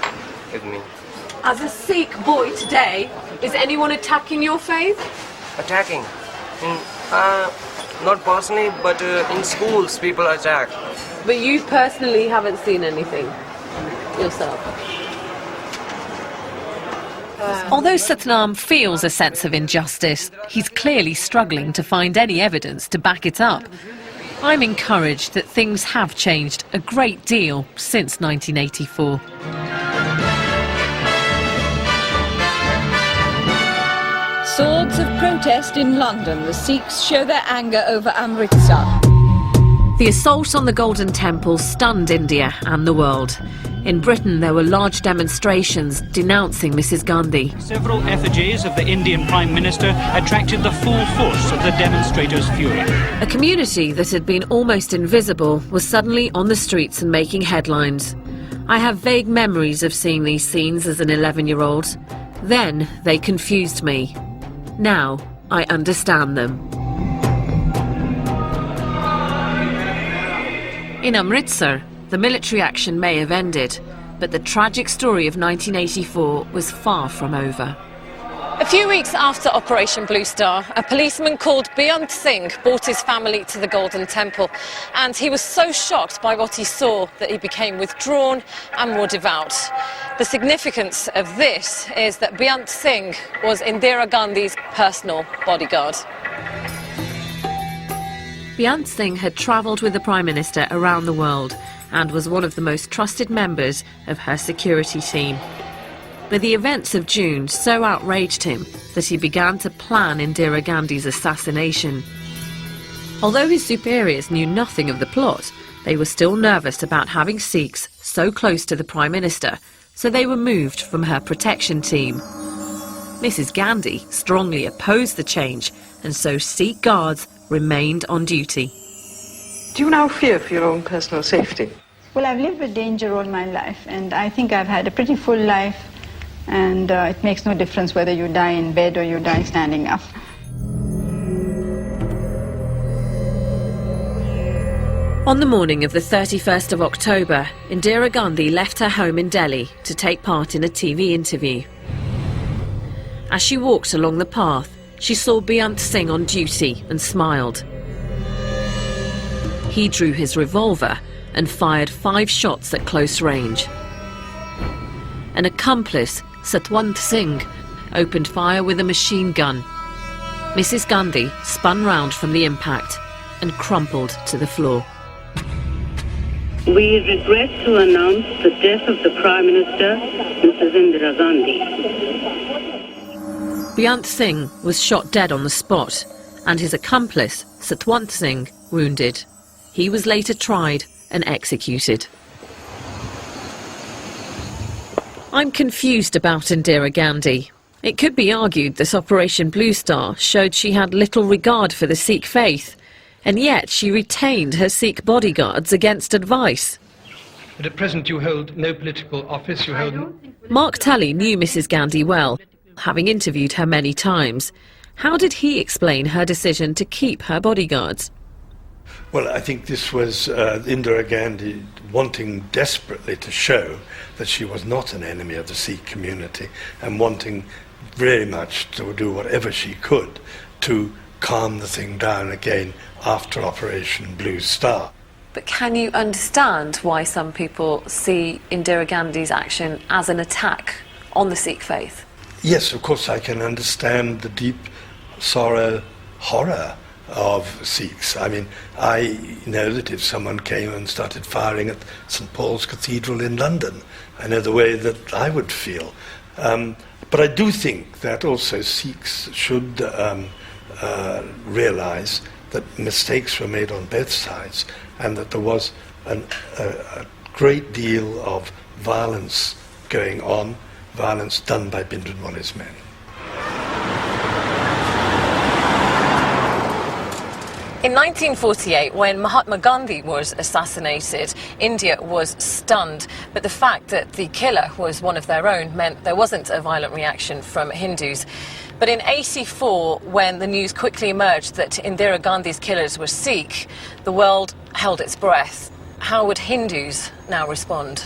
Speaker 2: with me.
Speaker 6: As a Sikh boy today, is anyone attacking your faith?
Speaker 2: Attacking? Not personally, but in schools people attack.
Speaker 6: But you personally haven't seen anything yourself?
Speaker 1: Although Satnam feels a sense of injustice, he's clearly struggling to find any evidence to back it up. I'm encouraged that things have changed a great deal since 1984.
Speaker 15: Swords of protest in London. The Sikhs show their anger over Amritsar.
Speaker 1: The assault on the Golden Temple stunned India and the world. In Britain, there were large demonstrations denouncing Mrs. Gandhi.
Speaker 16: Several effigies of the Indian Prime Minister attracted the full force of the demonstrators' fury.
Speaker 1: A community that had been almost invisible was suddenly on the streets and making headlines. I have vague memories of seeing these scenes as an 11-year-old. Then they confused me. Now I understand them. In Amritsar, the military action may have ended, but the tragic story of 1984 was far from over.
Speaker 6: A few weeks after Operation Blue Star, a policeman called Beyant Singh brought his family to the Golden Temple, and he was so shocked by what he saw that he became withdrawn and more devout. The significance of this is that Beyant Singh was Indira Gandhi's personal bodyguard.
Speaker 1: Beyant Singh had travelled with the Prime Minister around the world and was one of the most trusted members of her security team. But the events of June so outraged him that he began to plan Indira Gandhi's assassination. Although his superiors knew nothing of the plot, they were still nervous about having Sikhs so close to the Prime Minister, so they were moved from her protection team. Mrs. Gandhi strongly opposed the change, and so Sikh guards remained on duty.
Speaker 17: Do you now fear for your own personal safety?
Speaker 18: Well, I've lived with danger all my life, and I think I've had a pretty full life, and it makes no difference whether you die in bed or you die standing up.
Speaker 1: On the morning of the 31st of October, Indira Gandhi left her home in Delhi to take part in a TV interview. As she walked along the path, she saw Beyant Singh on duty and smiled. He drew his revolver and fired 5 shots at close range. An accomplice, Satwant Singh, opened fire with a machine gun. Mrs. Gandhi spun round from the impact and crumpled to the floor.
Speaker 19: We regret to announce the death of the Prime Minister, Mrs. Indira Gandhi.
Speaker 1: Beyant Singh was shot dead on the spot, and his accomplice, Satwant Singh, wounded. He was later tried and executed. I'm confused about Indira Gandhi. It could be argued that Operation Blue Star showed she had little regard for the Sikh faith, and yet she retained her Sikh bodyguards against advice.
Speaker 20: But at present you hold no political office, you hold...
Speaker 1: Mark Tully knew Mrs Gandhi well, having interviewed her many times. How did he explain her decision to keep her bodyguards?
Speaker 4: Well, I think this was Indira Gandhi wanting desperately to show that she was not an enemy of the Sikh community and wanting very much to do whatever she could to calm the thing down again after Operation Blue Star.
Speaker 6: But can you understand why some people see Indira Gandhi's action as an attack on the Sikh faith?
Speaker 4: Yes, of course I can understand the deep sorrow, horror of Sikhs. I mean, I know that if someone came and started firing at St Paul's Cathedral in London, I know the way that I would feel. But I do think that also Sikhs should realise that mistakes were made on both sides and that there was a great deal of violence going on, violence done by Bhindranwale's men.
Speaker 6: In 1948, when Mahatma Gandhi was assassinated, India was stunned. But the fact that the killer was one of their own meant there wasn't a violent reaction from Hindus. But in '84, when the news quickly emerged that Indira Gandhi's killers were Sikh, the world held its breath. How would Hindus now respond?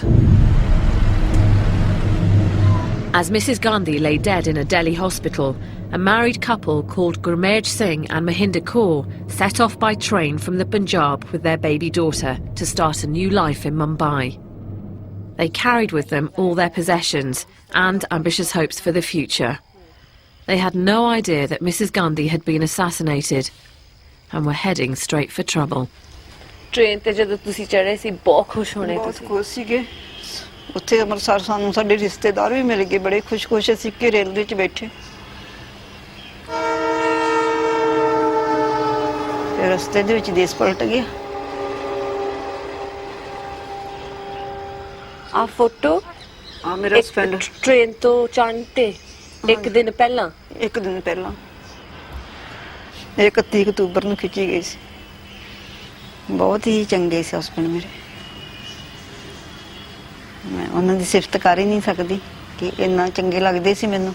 Speaker 1: As Mrs Gandhi lay dead in a Delhi hospital, a married couple called Gurmej Singh and Mahinder Kaur set off by train from the Punjab with their baby daughter to start a new life in Mumbai. They carried with them all their possessions and ambitious hopes for the future. They had no idea that Mrs Gandhi had been assassinated and were heading straight for trouble.
Speaker 6: Train te jadon tusi chade si bahut khush hone
Speaker 21: bahut khush sige ਉੱਥੇ ਅੰਮ੍ਰਿਤਸਰ ਸਾਨੂੰ ਸਾਡੇ ਰਿਸ਼ਤੇਦਾਰ ਵੀ ਮਿਲ ਗਏ ਬੜੇ ਖੁਸ਼-ਖੁਸ਼ ਅਸੀਂ ਕਿ railway 'ਚ ਬੈਠੇ ਤੇ ਰਸਤੇ ਦੇ ਵਿੱਚ ਦੇਸ਼ ਪਲਟ ਗਿਆ
Speaker 6: ਆ ਫੋਟੋ
Speaker 21: ਆ ਮੇਰਾ ਹਸਬੈਂਡ
Speaker 6: ਟ੍ਰੇਨ ਤੋਂ ਚੜ੍ਹਨ ਤੇ ਇੱਕ ਦਿਨ ਪਹਿਲਾਂ
Speaker 21: 31 ਅਕਤੂਬਰ ਨੂੰ ਖਿੱਚੀ ਗਈ ਸੀ ਬਹੁਤ ਹੀ ਚੰਗੇ ਸੀ ਹਸਬੈਂਡ ਮੇਰੇ ਮੈਂ ਉਹਨਾਂ ਦੀ ਸਿਫਤ ਕਰ ਹੀ ਨਹੀਂ ਸਕਦੀ ਕਿ ਇੰਨਾ ਚੰਗੇ ਲੱਗਦੇ ਸੀ ਮੈਨੂੰ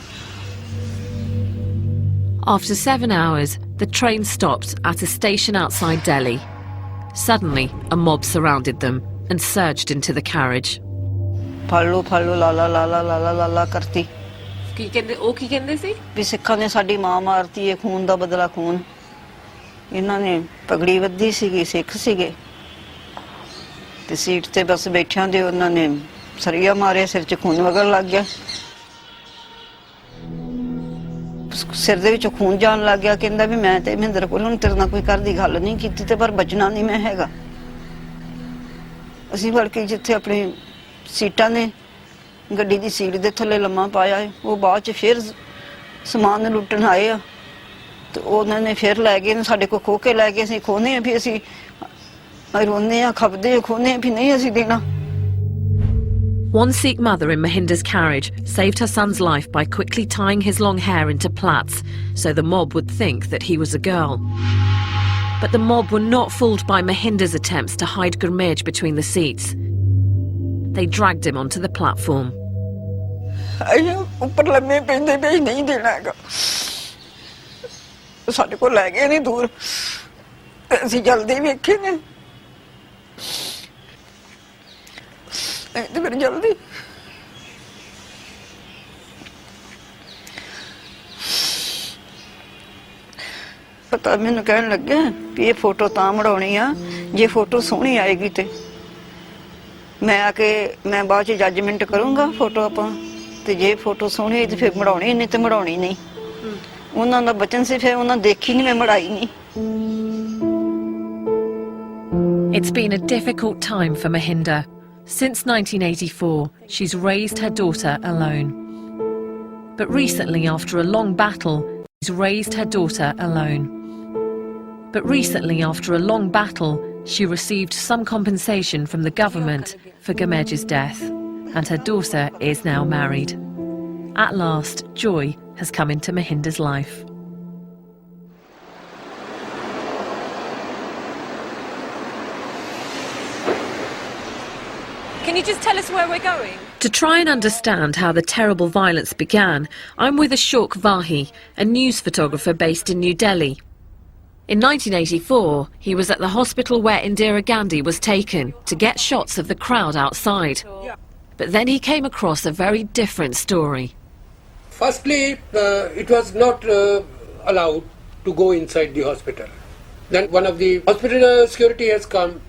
Speaker 1: After 7 hours, the train stopped at a station outside Delhi. Suddenly, a mob surrounded them and surged into the carriage.
Speaker 21: Follow follow ਲਾਲਾ ਲਾਲਾ ਲਾਲਾ ਲਾਲਾ ਕਰਤੀ
Speaker 6: ਕੀ ਕਹਿੰਦੇ ਸੀ
Speaker 21: ਵੀ ਸਿੱਖਾਂ ਨੇ ਸਾਡੀ ਮਾਂ ਮਾਰਤੀ ਹੈ ਖੂਨ ਦਾ ਬਦਲਾ ਖੂਨ ਇਹਨਾਂ ਨੇ ਪਗੜੀ ਵੱਧੀ ਸੀਗੀ ਸਿੱਖ ਸੀਗੇ ਤੇ ਸੀਟ ਤੇ ਬਸ ਬੈਠਿਆਂ ਦੇ ਉਹਨਾਂ ਨੇ ਸਰੀਆ ਮਾਰਿਆ ਸਿਰ 'ਚ ਖੂਨ ਵਗਣ ਲੱਗ ਗਿਆ ਸਿਰ ਦੇ ਵਿੱਚੋਂ ਖੂਨ ਜਾਣ ਲੱਗ ਗਿਆ ਕਹਿੰਦਾ ਵੀ ਮੈਂ ਤੇ ਮਹਿੰਦਰ ਕੋਲ ਹੁਣ ਤੇਰੇ ਨਾਲ ਕੋਈ ਘਰ ਦੀ ਗੱਲ ਨਹੀਂ ਕੀਤੀ ਤੇ ਪਰ ਬਚਣਾ ਨਹੀਂ ਮੈਂ ਹੈਗਾ ਅਸੀਂ ਵੜ ਕੇ ਜਿੱਥੇ ਆਪਣੀ ਸੀਟਾਂ ਨੇ ਗੱਡੀ ਦੀ ਸੀਟ ਦੇ ਥੱਲੇ ਲੰਮਾ ਪਾਇਆ ਉਹ ਬਾਅਦ 'ਚ ਫਿਰ ਸਮਾਨ ਲੁੱਟਣ ਆਏ ਆ ਤੇ ਉਹਨਾਂ ਨੇ ਫਿਰ ਲੈ ਗਏ ਸਾਡੇ ਕੋਲ ਖੋਹ ਕੇ ਲੈ ਗਏ ਅਸੀਂ ਖੋਹਨੇ ਆ ਵੀ ਅਸੀਂ ਰੋਂਦੇ ਆ ਖਪਦੇ ਆ ਖੋਹਨੇ ਆ ਵੀ ਨਹੀਂ ਅਸੀਂ ਦੇਣਾ
Speaker 1: One Sikh mother in Mahinder's carriage saved her son's life by quickly tying his long hair into plaits so the mob would think that he was a girl. But the mob were not fooled by Mahinder's attempts to hide Gurmej between the seats. They dragged him onto the platform.
Speaker 21: ਉੱਪਰ ਲੰਮੇ ਪੈਂਦੇ ਪਏ ਨਹੀਂ ਦੇਣਾ ਹੈਗਾ ਸਾਡੇ ਕੋਲ ਲੈ ਗਏ ਨਹੀਂ ਦੂਰ ਅਸੀਂ ਜਲਦੀ ਵੇਖੇ ਨੇ ਤੇ ਫਿਰ ਜਲਦੀ ਪਤਾ ਮੈਨੂੰ ਕਹਿਣ ਲੱਗਿਆ ਵੀ ਇਹ ਫੋਟੋ ਤਾਂ ਮੜਾਉਣੀ ਆ ਜੇ ਫੋਟੋ ਸੋਹਣੀ ਆਏਗੀ ਤੇ ਮੈਂ ਆ ਕੇ ਮੈਂ ਬਾਅਦ 'ਚ ਜੱਜਮੈਂਟ ਕਰੂੰਗਾ ਫੋਟੋ ਆਪਾਂ ਤੇ ਜੇ ਫੋਟੋ ਸੋਹਣੀ ਹੋਈ ਤੇ ਫਿਰ ਮੜਾਉਣੀ ਨਹੀਂ ਤੇ ਮੜਾਉਣੀ ਨਹੀਂ ਉਹਨਾਂ ਦਾ ਬਚਨ ਸੀ ਫਿਰ ਉਹਨਾਂ ਦੇਖੀ ਨਹੀਂ ਮੈਂ ਮੜਾਈ ਨਹੀਂ
Speaker 1: It's been a difficult time for Mahinder. Since 1984, she's raised her daughter alone. But recently, after a long battle, she received some compensation from the government for Gurmej's death. and her daughter is now married. At last, joy has come into Mahinder's life.
Speaker 6: Can you just tell us where we're going?
Speaker 1: To try and understand how the terrible violence began, I'm with Ashok Vahi, a news photographer based in New Delhi. In 1984, he was at the hospital where Indira Gandhi was taken to get shots of the crowd outside. But then he came across a very different story.
Speaker 5: Firstly, it was not allowed to go inside the hospital. Then one of the hospital security has come.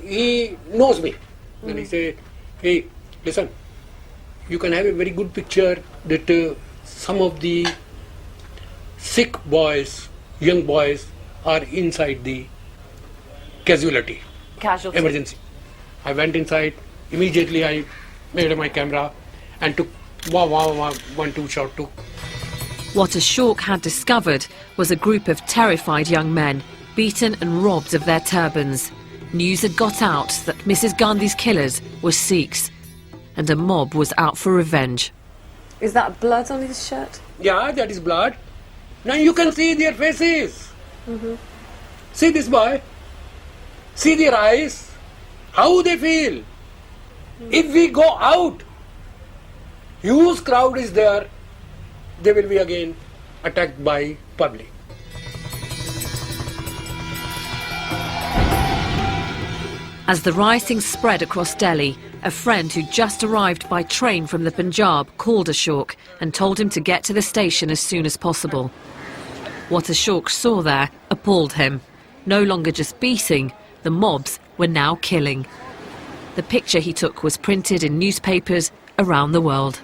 Speaker 5: He knows me. Then he said, hey, listen, you can have a very good picture that some of the Sikh boys, young boys, are inside the casualty. Emergency. I went inside, immediately I made my camera and took one, two shot took.
Speaker 1: What Ashok had discovered was a group of terrified young men, beaten and robbed of their turbans. News had got out that Mrs. Gandhi's killers were Sikhs, and a mob was out for revenge.
Speaker 6: Is that blood on his shirt?
Speaker 5: Yeah, that is blood. Now you can see their faces. See this boy. See their eyes. How they feel. If we go out, huge crowd is there, they will be again attacked by public.
Speaker 1: As the rioting spread across Delhi, a friend who just arrived by train from the Punjab called Ashok and told him to get to the station as soon as possible. What Ashok saw there appalled him. No longer just beating, the mobs were now killing. The picture he took was printed in newspapers around the world.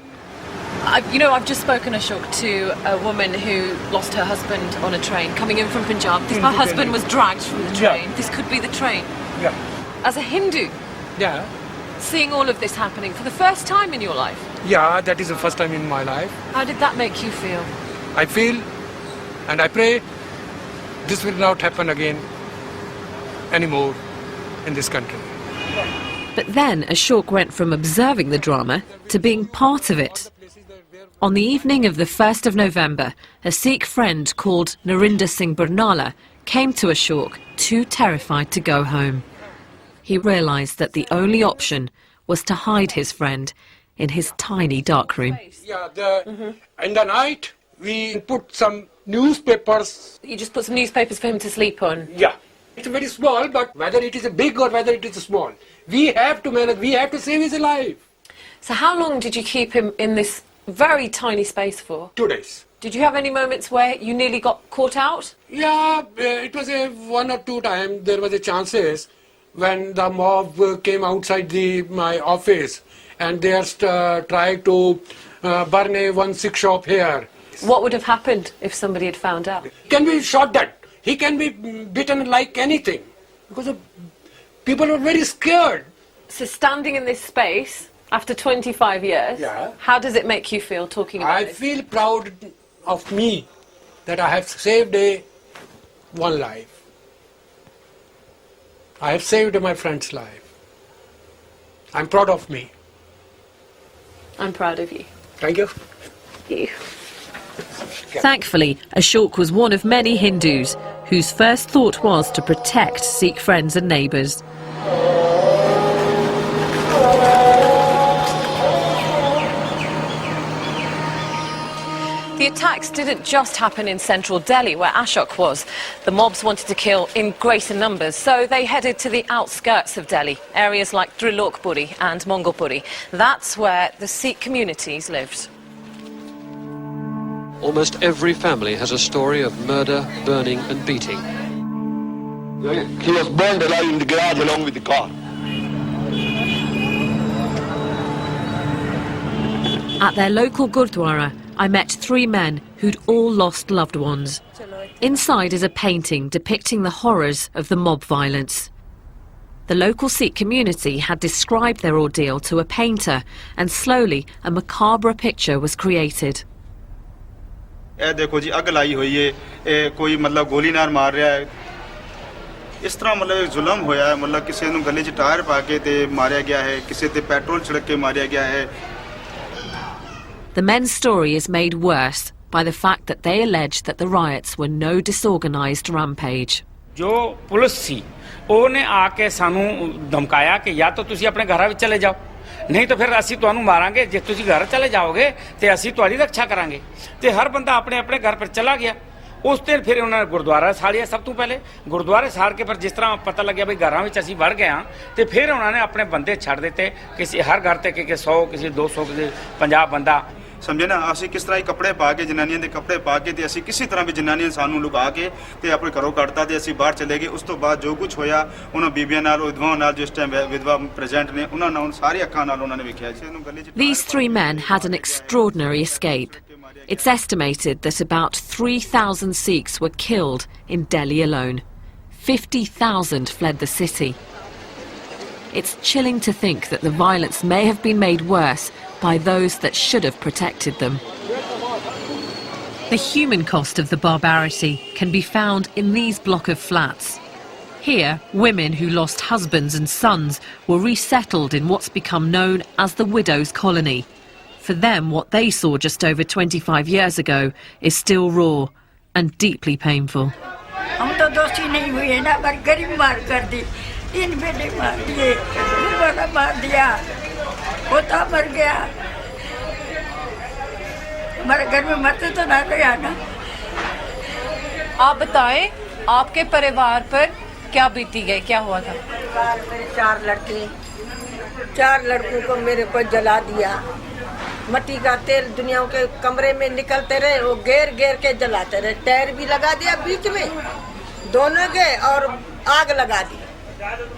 Speaker 6: I've just spoken, Ashok, to a woman who lost her husband on a train coming in from Punjab. Her husband was dragged from the train.
Speaker 5: Yeah.
Speaker 6: This could be the train.
Speaker 5: Yeah.
Speaker 6: As a Hindu, seeing all of this happening for the first time in your life.
Speaker 5: Yeah, that is the first time in my life.
Speaker 6: How did that make you feel?
Speaker 5: I feel and I pray this will not happen again anymore in this country.
Speaker 1: But then Ashok went from observing the drama to being part of it. On the evening of the 1st of November, a Sikh friend called Narinder Singh Barnala came to Ashok, too terrified to go home. He realised that the only option was to hide his friend in his tiny dark room.
Speaker 5: Yeah, in the night we put some newspapers.
Speaker 6: You just put some newspapers for him to sleep on?
Speaker 5: Yeah. It's very small, but whether it is a big or whether it is a small, we have to manage, we have to save his life.
Speaker 6: So how long did you keep him in this very tiny space for?
Speaker 5: 2 days.
Speaker 6: Did you have any moments where you nearly got caught out?
Speaker 5: Yeah, it was one or two times there was a chances when the mob came outside my office and they are trying to burn one Sikh shop here.
Speaker 6: What would have happened if somebody had found out?
Speaker 5: Can be shot dead. He can be beaten like anything because people are very scared.
Speaker 6: So standing in this space after 25 years, how does it make you feel talking about this?
Speaker 5: I feel proud of me that I have saved one life. I have saved my friend's life. I'm proud of me.
Speaker 6: I'm proud of you.
Speaker 5: Thank you.
Speaker 6: Thank you.
Speaker 1: Thankfully, Ashok was one of many Hindus whose first thought was to protect Sikh friends and neighbours.
Speaker 6: The attacks didn't just happen in central Delhi, where Ashok was. The mobs wanted to kill in greater numbers, so they headed to the outskirts of Delhi, areas like Trilokpuri and Mongolpuri. That's where the Sikh communities lived.
Speaker 22: Almost every family has a story of murder, burning and beating.
Speaker 23: He was burned alive in the garage along with the car.
Speaker 1: At their local Gurdwara, I met 3 men who'd all lost loved ones. Inside is a painting depicting the horrors of the mob violence. The local Sikh community had described their ordeal to a painter, and slowly a macabre picture was created.
Speaker 14: ਇਸ ਤਰ੍ਹਾਂ ਮਤਲਬ ਇੱਕ ਜ਼ੁਲਮ ਹੋਇਆ ਹੈ ਮਤਲਬ ਕਿਸੇ ਨੂੰ ਗਲੇ 'ਚ ਟਾਇਰ ਪਾ ਕੇ ਤੇ ਮਾਰਿਆ ਗਿਆ ਹੈ ਕਿਸੇ ਤੇ ਪੈਟਰੋਲ ਛਿੜਕ ਕੇ ਮਾਰਿਆ ਗਿਆ ਹੈ
Speaker 1: The men's story is made worse by the fact that they allege that the riots were no disorganized rampage.
Speaker 7: ਜੋ ਪੁਲਿਸ ਸੀ ਉਹਨੇ ਆ ਕੇ ਸਾਨੂੰ ਧਮਕਾਇਆ ਕਿ ਜਾਂ ਤਾਂ ਤੁਸੀਂ ਆਪਣੇ ਘਰਾਂ ਵਿੱਚ ਚਲੇ ਜਾਓ ਨਹੀਂ ਤਾਂ ਫਿਰ ਅਸੀਂ ਤੁਹਾਨੂੰ ਮਾਰਾਂਗੇ ਜੇ ਤੁਸੀਂ ਘਰ ਚਲੇ ਜਾਓਗੇ ਤੇ ਅਸੀਂ ਤੁਹਾਡੀ ਰੱਖਿਆ ਕਰਾਂਗੇ ਤੇ ਹਰ ਬੰਦਾ ਆਪਣੇ ਆਪਣੇ ਘਰ ਪਰ ਚਲਾ ਗਿਆ ਉਸ ਦਿਨ ਫਿਰ ਉਹਨਾਂ ਨੇ ਗੁਰਦੁਆਰਾ ਸਾੜਿਆ ਸਭ ਤੋਂ ਪਹਿਲੇ ਗੁਰਦੁਆਰੇ ਸਾੜ ਕੇ ਫਿਰ ਜਿਸ ਤਰ੍ਹਾਂ ਪਤਾ ਲੱਗਿਆ ਵੀ ਘਰਾਂ ਵਿੱਚ ਅਸੀਂ ਵੜ ਗਏ ਹਾਂ ਤੇ ਫਿਰ ਉਹਨਾਂ ਨੇ ਆਪਣੇ ਬੰਦੇ ਛੱਡ ਦਿੱਤੇ ਕਿਸੇ ਹਰ ਘਰ ਤੇ ਕਿ 100 ਕਿਸੇ 200 ਕਿਸੇ 50 ਬੰਦਾ
Speaker 14: ਸਮਝੇ ਨਾ ਅਸੀਂ ਕਿਸ ਤਰ੍ਹਾਂ ਹੀ ਕੱਪੜੇ ਪਾ ਕੇ ਜਨਾਨੀਆਂ ਦੇ ਕੱਪੜੇ ਪਾ ਕੇ ਤੇ ਅਸੀਂ ਕਿਸੇ ਤਰ੍ਹਾਂ ਵੀ ਜਨਾਨੀਆਂ ਸਾਨੂੰ ਲੁਕਾ ਕੇ ਤੇ ਆਪਣੇ ਘਰੋਂ ਕੱਢਤਾ ਤੇ ਅਸੀਂ ਬਾਹਰ ਚਲੇ ਗਏ ਉਸ ਤੋਂ ਬਾਅਦ ਜੋ ਕੁਝ ਹੋਇਆ ਉਹਨਾਂ ਬੀਬੀਆਂ ਨਾਲ ਵਿਧਵਾਵਾਂ ਨਾਲ ਜਿਸ ਟਾਈਮ ਵਿਧਵਾ ਪ੍ਰੈਜ਼ੈਂਟ ਨੇ ਉਹਨਾਂ ਨਾਲ ਸਾਰੀ ਅੱਖਾਂ ਨਾਲ ਉਹਨਾਂ ਨੇ ਵੇਖਿਆ ਸੀ ਇਹਨੂੰ ਗਲੀ 'ਚ
Speaker 1: These three men had an extraordinary escape. It's estimated that about 3,000 Sikhs were killed in Delhi alone. 50,000 fled the city. It's chilling to think that the violence may have been made worse by those that should have protected them. The human cost of the barbarity can be found in these block of flats. Here, women who lost husbands and sons were resettled in what's become known as the widow's colony. For them, what they saw just over 25 years ago is still raw and deeply painful.
Speaker 8: हम तो दोषी नहीं हुए ना पर गरीब मार कर दी 3 बेटे मार दिए वाला मार दिया पोता मर गया हमारे घर में मरते तो ना गया ना
Speaker 6: आप बताएं आपके परिवार पर क्या बीती गई क्या हुआ था
Speaker 8: मेरे 4 लड़के 4 लड़कों को मेरे को जला दिया मट्टी का तेल दुनिया के कमरे में निकलते रहे वो घेर घेर के जलाते रहे टायर भी लगा दिया बीच में दोनों के और आग लगा दी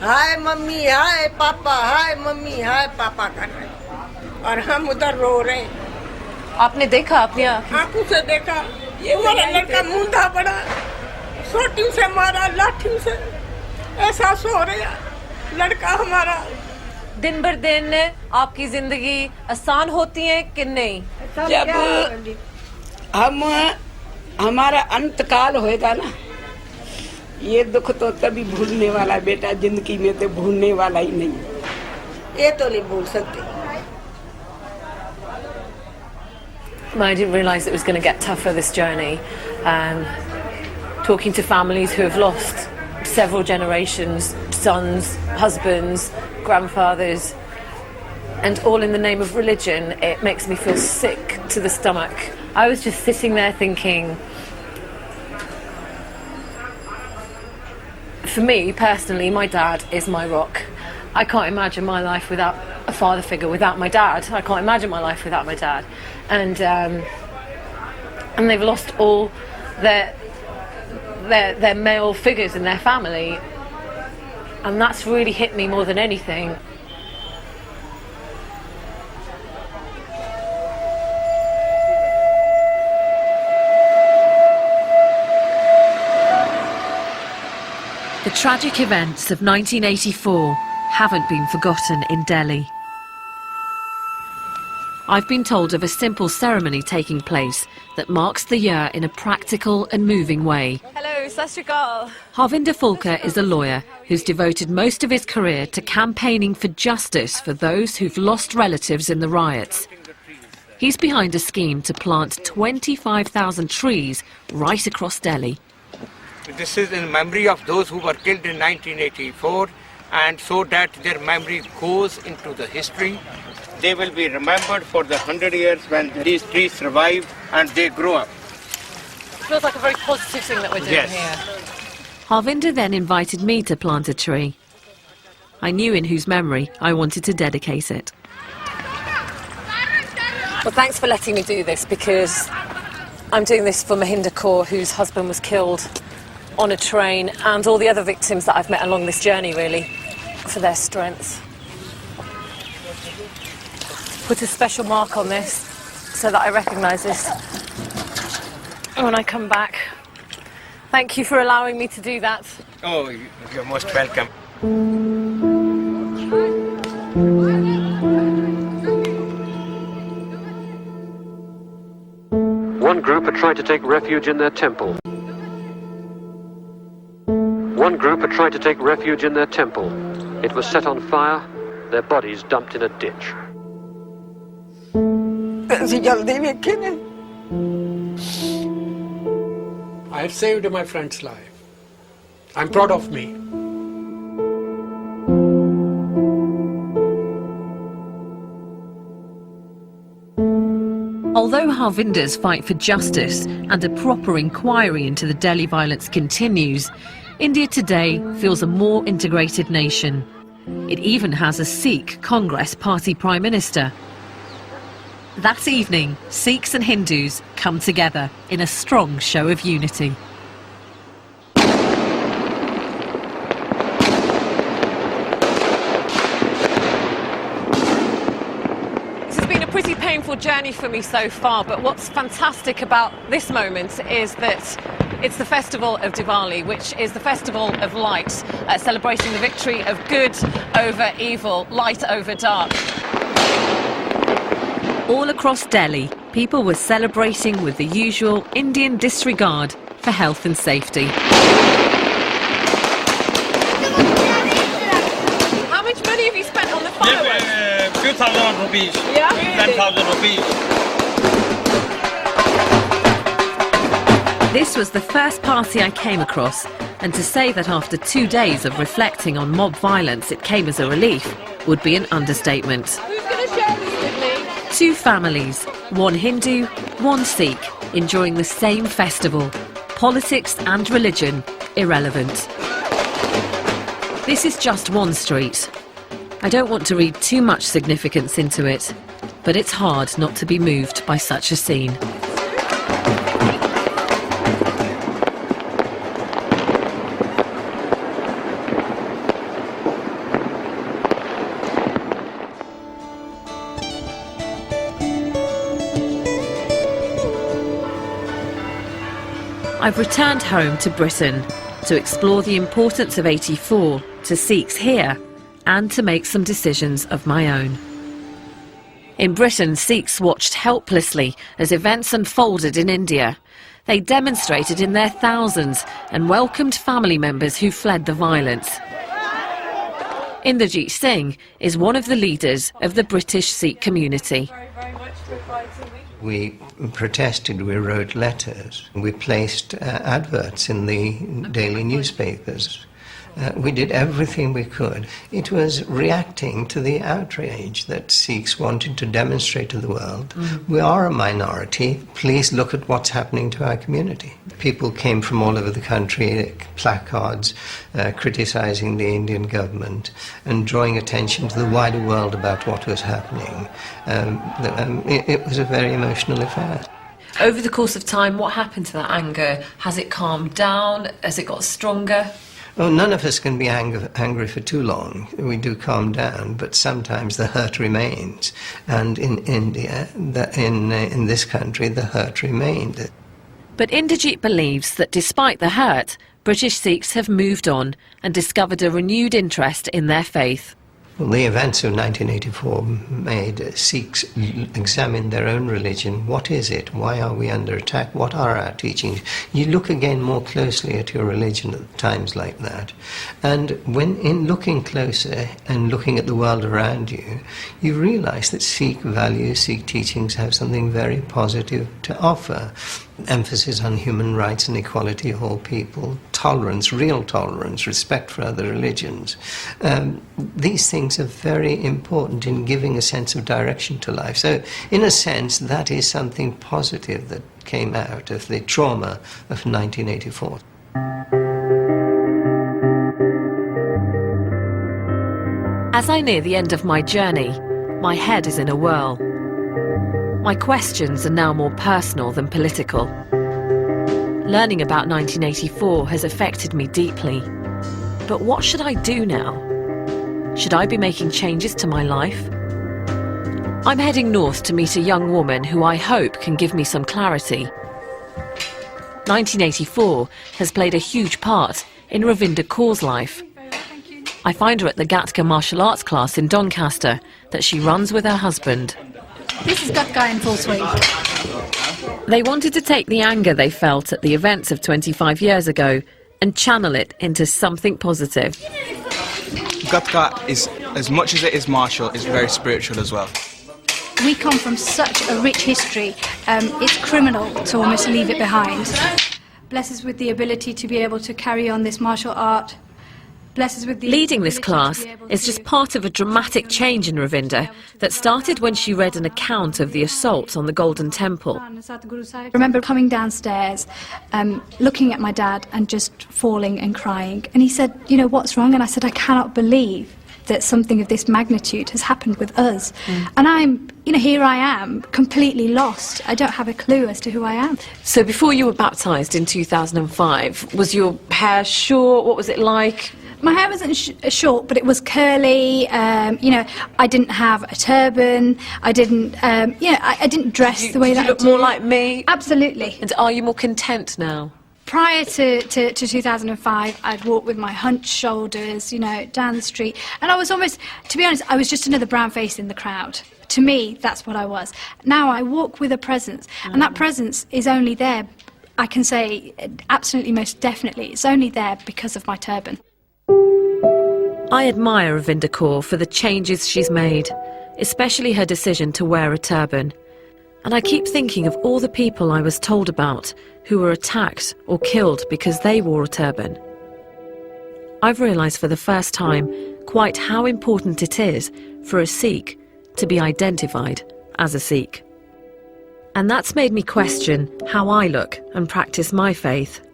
Speaker 8: हाय मम्मी हाय पापा हाय मम्मी हाय पापा कर रहे और हम उधर रो रहे
Speaker 6: आपने देखा अपनी
Speaker 8: आंखों से देखा ये मेरा लड़का मुंडा पड़ा सोटी से मारा लाठी से ऐसा सो रहा लड़का हमारा
Speaker 6: दिन भर दिन आपकी जिंदगी आसान होती है कि नहीं
Speaker 8: जब हम हमारा अंतकाल होएगा ना ये दुख तो तभी भूलने वाला बेटा जिंदगी में तो भूलने वाला ही नहीं ये तो नहीं भूल सकते
Speaker 6: I didn't realise it was going to get tougher this journey. Talking to families who have lost several generations, sons, husbands, grandfathers, and all in the name of religion, it makes me feel sick to the stomach. I was just sitting there thinking, for me personally, my dad is my rock. I can't imagine my life without a father figure, without my dad. I can't imagine my life without my dad. And they've lost all their male figures in their family, and that's really hit me more than anything.
Speaker 1: The tragic events of 1984 haven't been forgotten in Delhi. I've been told of a simple ceremony taking place that marks the year in a practical and moving way.
Speaker 6: Hello, Sat Shri Akal.
Speaker 1: Harvinder Fulkar is a lawyer who's devoted most of his career to campaigning for justice for those who've lost relatives in the riots. He's behind a scheme to plant 25,000 trees right across Delhi.
Speaker 10: This is in memory of those who were killed in 1984, and so that their memory goes into the history. They will be remembered for the 100 years when these trees survive and they grow up.
Speaker 6: Feels like a very positive thing that we're doing here.
Speaker 1: Harvinder then invited me to plant a tree. I knew in whose memory I wanted to dedicate it.
Speaker 6: Well, thanks for letting me do this, because I'm doing this for Mahinder Kaur, whose husband was killed on a train, and all the other victims that I've met along this journey, really, for their strength. Put a special mark on this so that I recognise this when I come back. Thank you for allowing me to do that.
Speaker 10: Oh, you're most welcome.
Speaker 22: One group had tried to take refuge in their temple. One group had tried to take refuge in their temple. It was set on fire, their bodies dumped in a ditch.
Speaker 5: I have saved my friend's life. I'm proud of me.
Speaker 1: Although Harvinder's fight for justice and a proper inquiry into the Delhi violence continues, India today feels a more integrated nation. It even has a Sikh Congress Party Prime Minister. That evening, Sikhs and Hindus come together in a strong show of unity.
Speaker 6: Pretty painful journey for me so far, but what's fantastic about this moment is that it's the festival of Diwali, which is the festival of light, celebrating the victory of good over evil, light over dark.
Speaker 1: All across Delhi, people were celebrating with the usual Indian disregard for health and safety.
Speaker 6: How much money have you spent on the fireworks?
Speaker 9: 2,000 rupees.
Speaker 6: Yeah?
Speaker 9: 10,000 rupees.
Speaker 1: This was the first party I came across, and to say that after 2 days of reflecting on mob violence it came as a relief would be an understatement.
Speaker 6: Who's going to share this with me?
Speaker 1: 2 families, one Hindu, one Sikh, enjoying the same festival. Politics and religion irrelevant. This is just one street. I don't want to read too much significance into it, but it's hard not to be moved by such a scene. I've returned home to Britain to explore the importance of 84 to Sikhs here and to make some decisions of my own. In Britain, Sikhs watched helplessly as events unfolded in India. They demonstrated in their thousands and welcomed family members who fled the violence. Inderjeet Singh is one of the leaders of the British Sikh community.
Speaker 12: We protested, we wrote letters, we placed adverts in the daily newspapers. We did everything we could. It was reacting to the outrage that Sikhs wanted to demonstrate to the world. We are a minority. Please look at what's happening to our community. People came from all over the country, placards criticizing the Indian government and drawing attention to the wider world about what was happening. It was a very emotional affair.
Speaker 1: Over the course of time, what happened to that anger? Has it calmed down? Has it got stronger?
Speaker 12: Oh, none of us can be angry for too long. We do calm down, but sometimes the hurt remains. And in India, in this country, the hurt remained.
Speaker 1: But Inderjeet believes that despite the hurt, British Sikhs have moved on and discovered a renewed interest in their faith.
Speaker 12: Well, the events of 1984 made Sikhs examine their own religion. What is it? Why are we under attack? What are our teachings? You look again more closely at your religion at times like that. And when in looking closer and looking at the world around you, you realize that Sikh values, Sikh teachings have something very positive to offer. Emphasis on human rights and equality of all people, tolerance, real tolerance, respect for other religions. These things are very important in giving a sense of direction to life. So, in a sense, that is something positive that came out of the trauma of 1984.
Speaker 1: As I near the end of my journey, my head is in a whirl. My questions are now more personal than political. Learning about 1984 has affected me deeply. But what should I do now? Should I be making changes to my life? I'm heading north to meet a young woman who I hope can give me some clarity. 1984 has played a huge part in Ravinder Kaur's life. I find her at the Gatka martial arts class in Doncaster that she runs with her husband.
Speaker 13: This is Gatka in full swing.
Speaker 1: They wanted to take the anger they felt at the events of 25 years ago and channel it into something positive.
Speaker 2: Gatka is, as much as it is martial, is very spiritual as well.
Speaker 13: We come from such a rich history, it's criminal to almost leave it behind. Bless us with the ability to be able to carry on this martial art. Bless us with the
Speaker 1: Leading this class is just part of a dramatic change in Ravinda that started when she read an account of the assault on the Golden Temple.
Speaker 13: I remember coming downstairs, looking at my dad and just falling and crying. And he said, you know, what's wrong? And I said, I cannot believe that something of this magnitude has happened with us. And I'm, you know, here I am, completely lost. I don't have a clue as to who I am.
Speaker 1: So before you were baptised in 2005, was your hair short? What was it like?
Speaker 13: My hair wasn't short, but it was curly. You know, I didn't have a turban. I didn't, you know, I didn't dress the way that I do.
Speaker 1: You look more like me?
Speaker 13: Absolutely.
Speaker 1: And are you more content now?
Speaker 13: Prior to 2005, I'd walk with my hunched shoulders, you know, down the street. And I was almost, to be honest, I was just another brown face in the crowd. To me, that's what I was. Now I walk with a presence, and that presence is only there, I can say, absolutely, most definitely, it's only there because of my turban.
Speaker 1: I admire Ravinda Kaur for the changes she's made, especially her decision to wear a turban. And I keep thinking of all the people I was told about who were attacked or killed because they wore a turban. I've realised for the first time quite how important it is for a Sikh to be identified as a Sikh. And that's made me question how I look and practice my faith.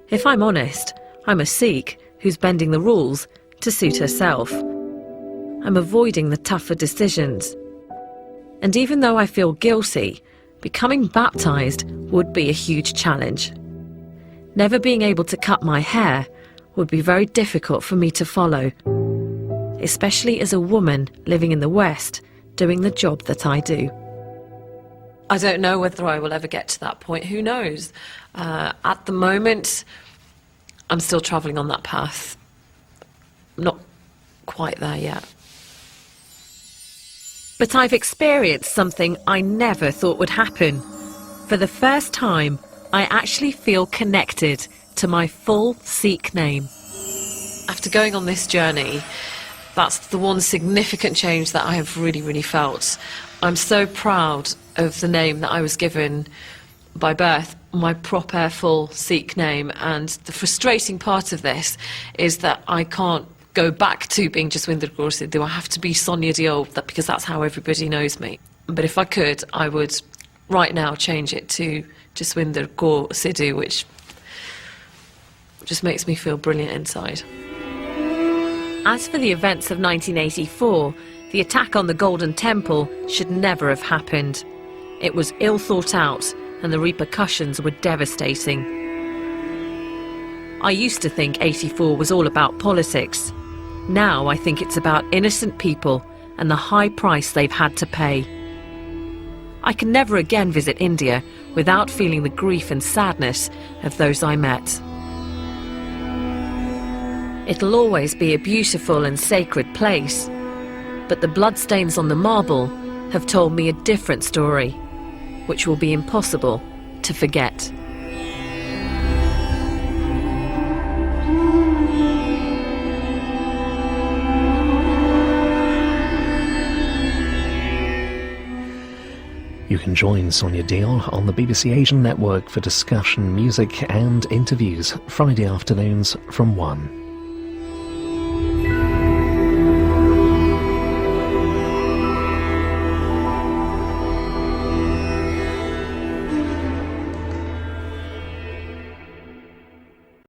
Speaker 1: If I'm honest, I'm a Sikh who's bending the rules to suit herself. I'm avoiding the tougher decisions. And even though I feel guilty, becoming baptised would be a huge challenge. Never being able to cut my hair would be very difficult for me to follow, especially as a woman living in the West doing the job that I do. I don't know whether I will ever get to that point. Who knows? At the moment, I'm still travelling on that path. Not quite there yet. But I've experienced something I never thought would happen. For the first time, I actually feel connected to my full Sikh name. After going on this journey, that's the one significant change that I have really, really felt. I'm so proud of the name that I was given by birth, my proper full Sikh name, and the frustrating part of this is that I can't go back to being Jaswinder Kaur Sidhu. I have to be Sonia Deol, because that's how everybody knows me. But if I could, I would right now change it to Jaswinder Kaur Sidhu, which just makes me feel brilliant inside. As for the events of 1984, the attack on the Golden Temple should never have happened. It was ill thought out, and the repercussions were devastating. I used to think 84 was all about politics. Now I think it's about innocent people and the high price they've had to pay. I can never again visit India without feeling the grief and sadness of those I met. It'll always be a beautiful and sacred place, but the bloodstains on the marble have told me a different story, which will be impossible to forget.
Speaker 3: You can join Sonia Deol on the BBC Asian Network for discussion, music and interviews, Friday afternoons from 1.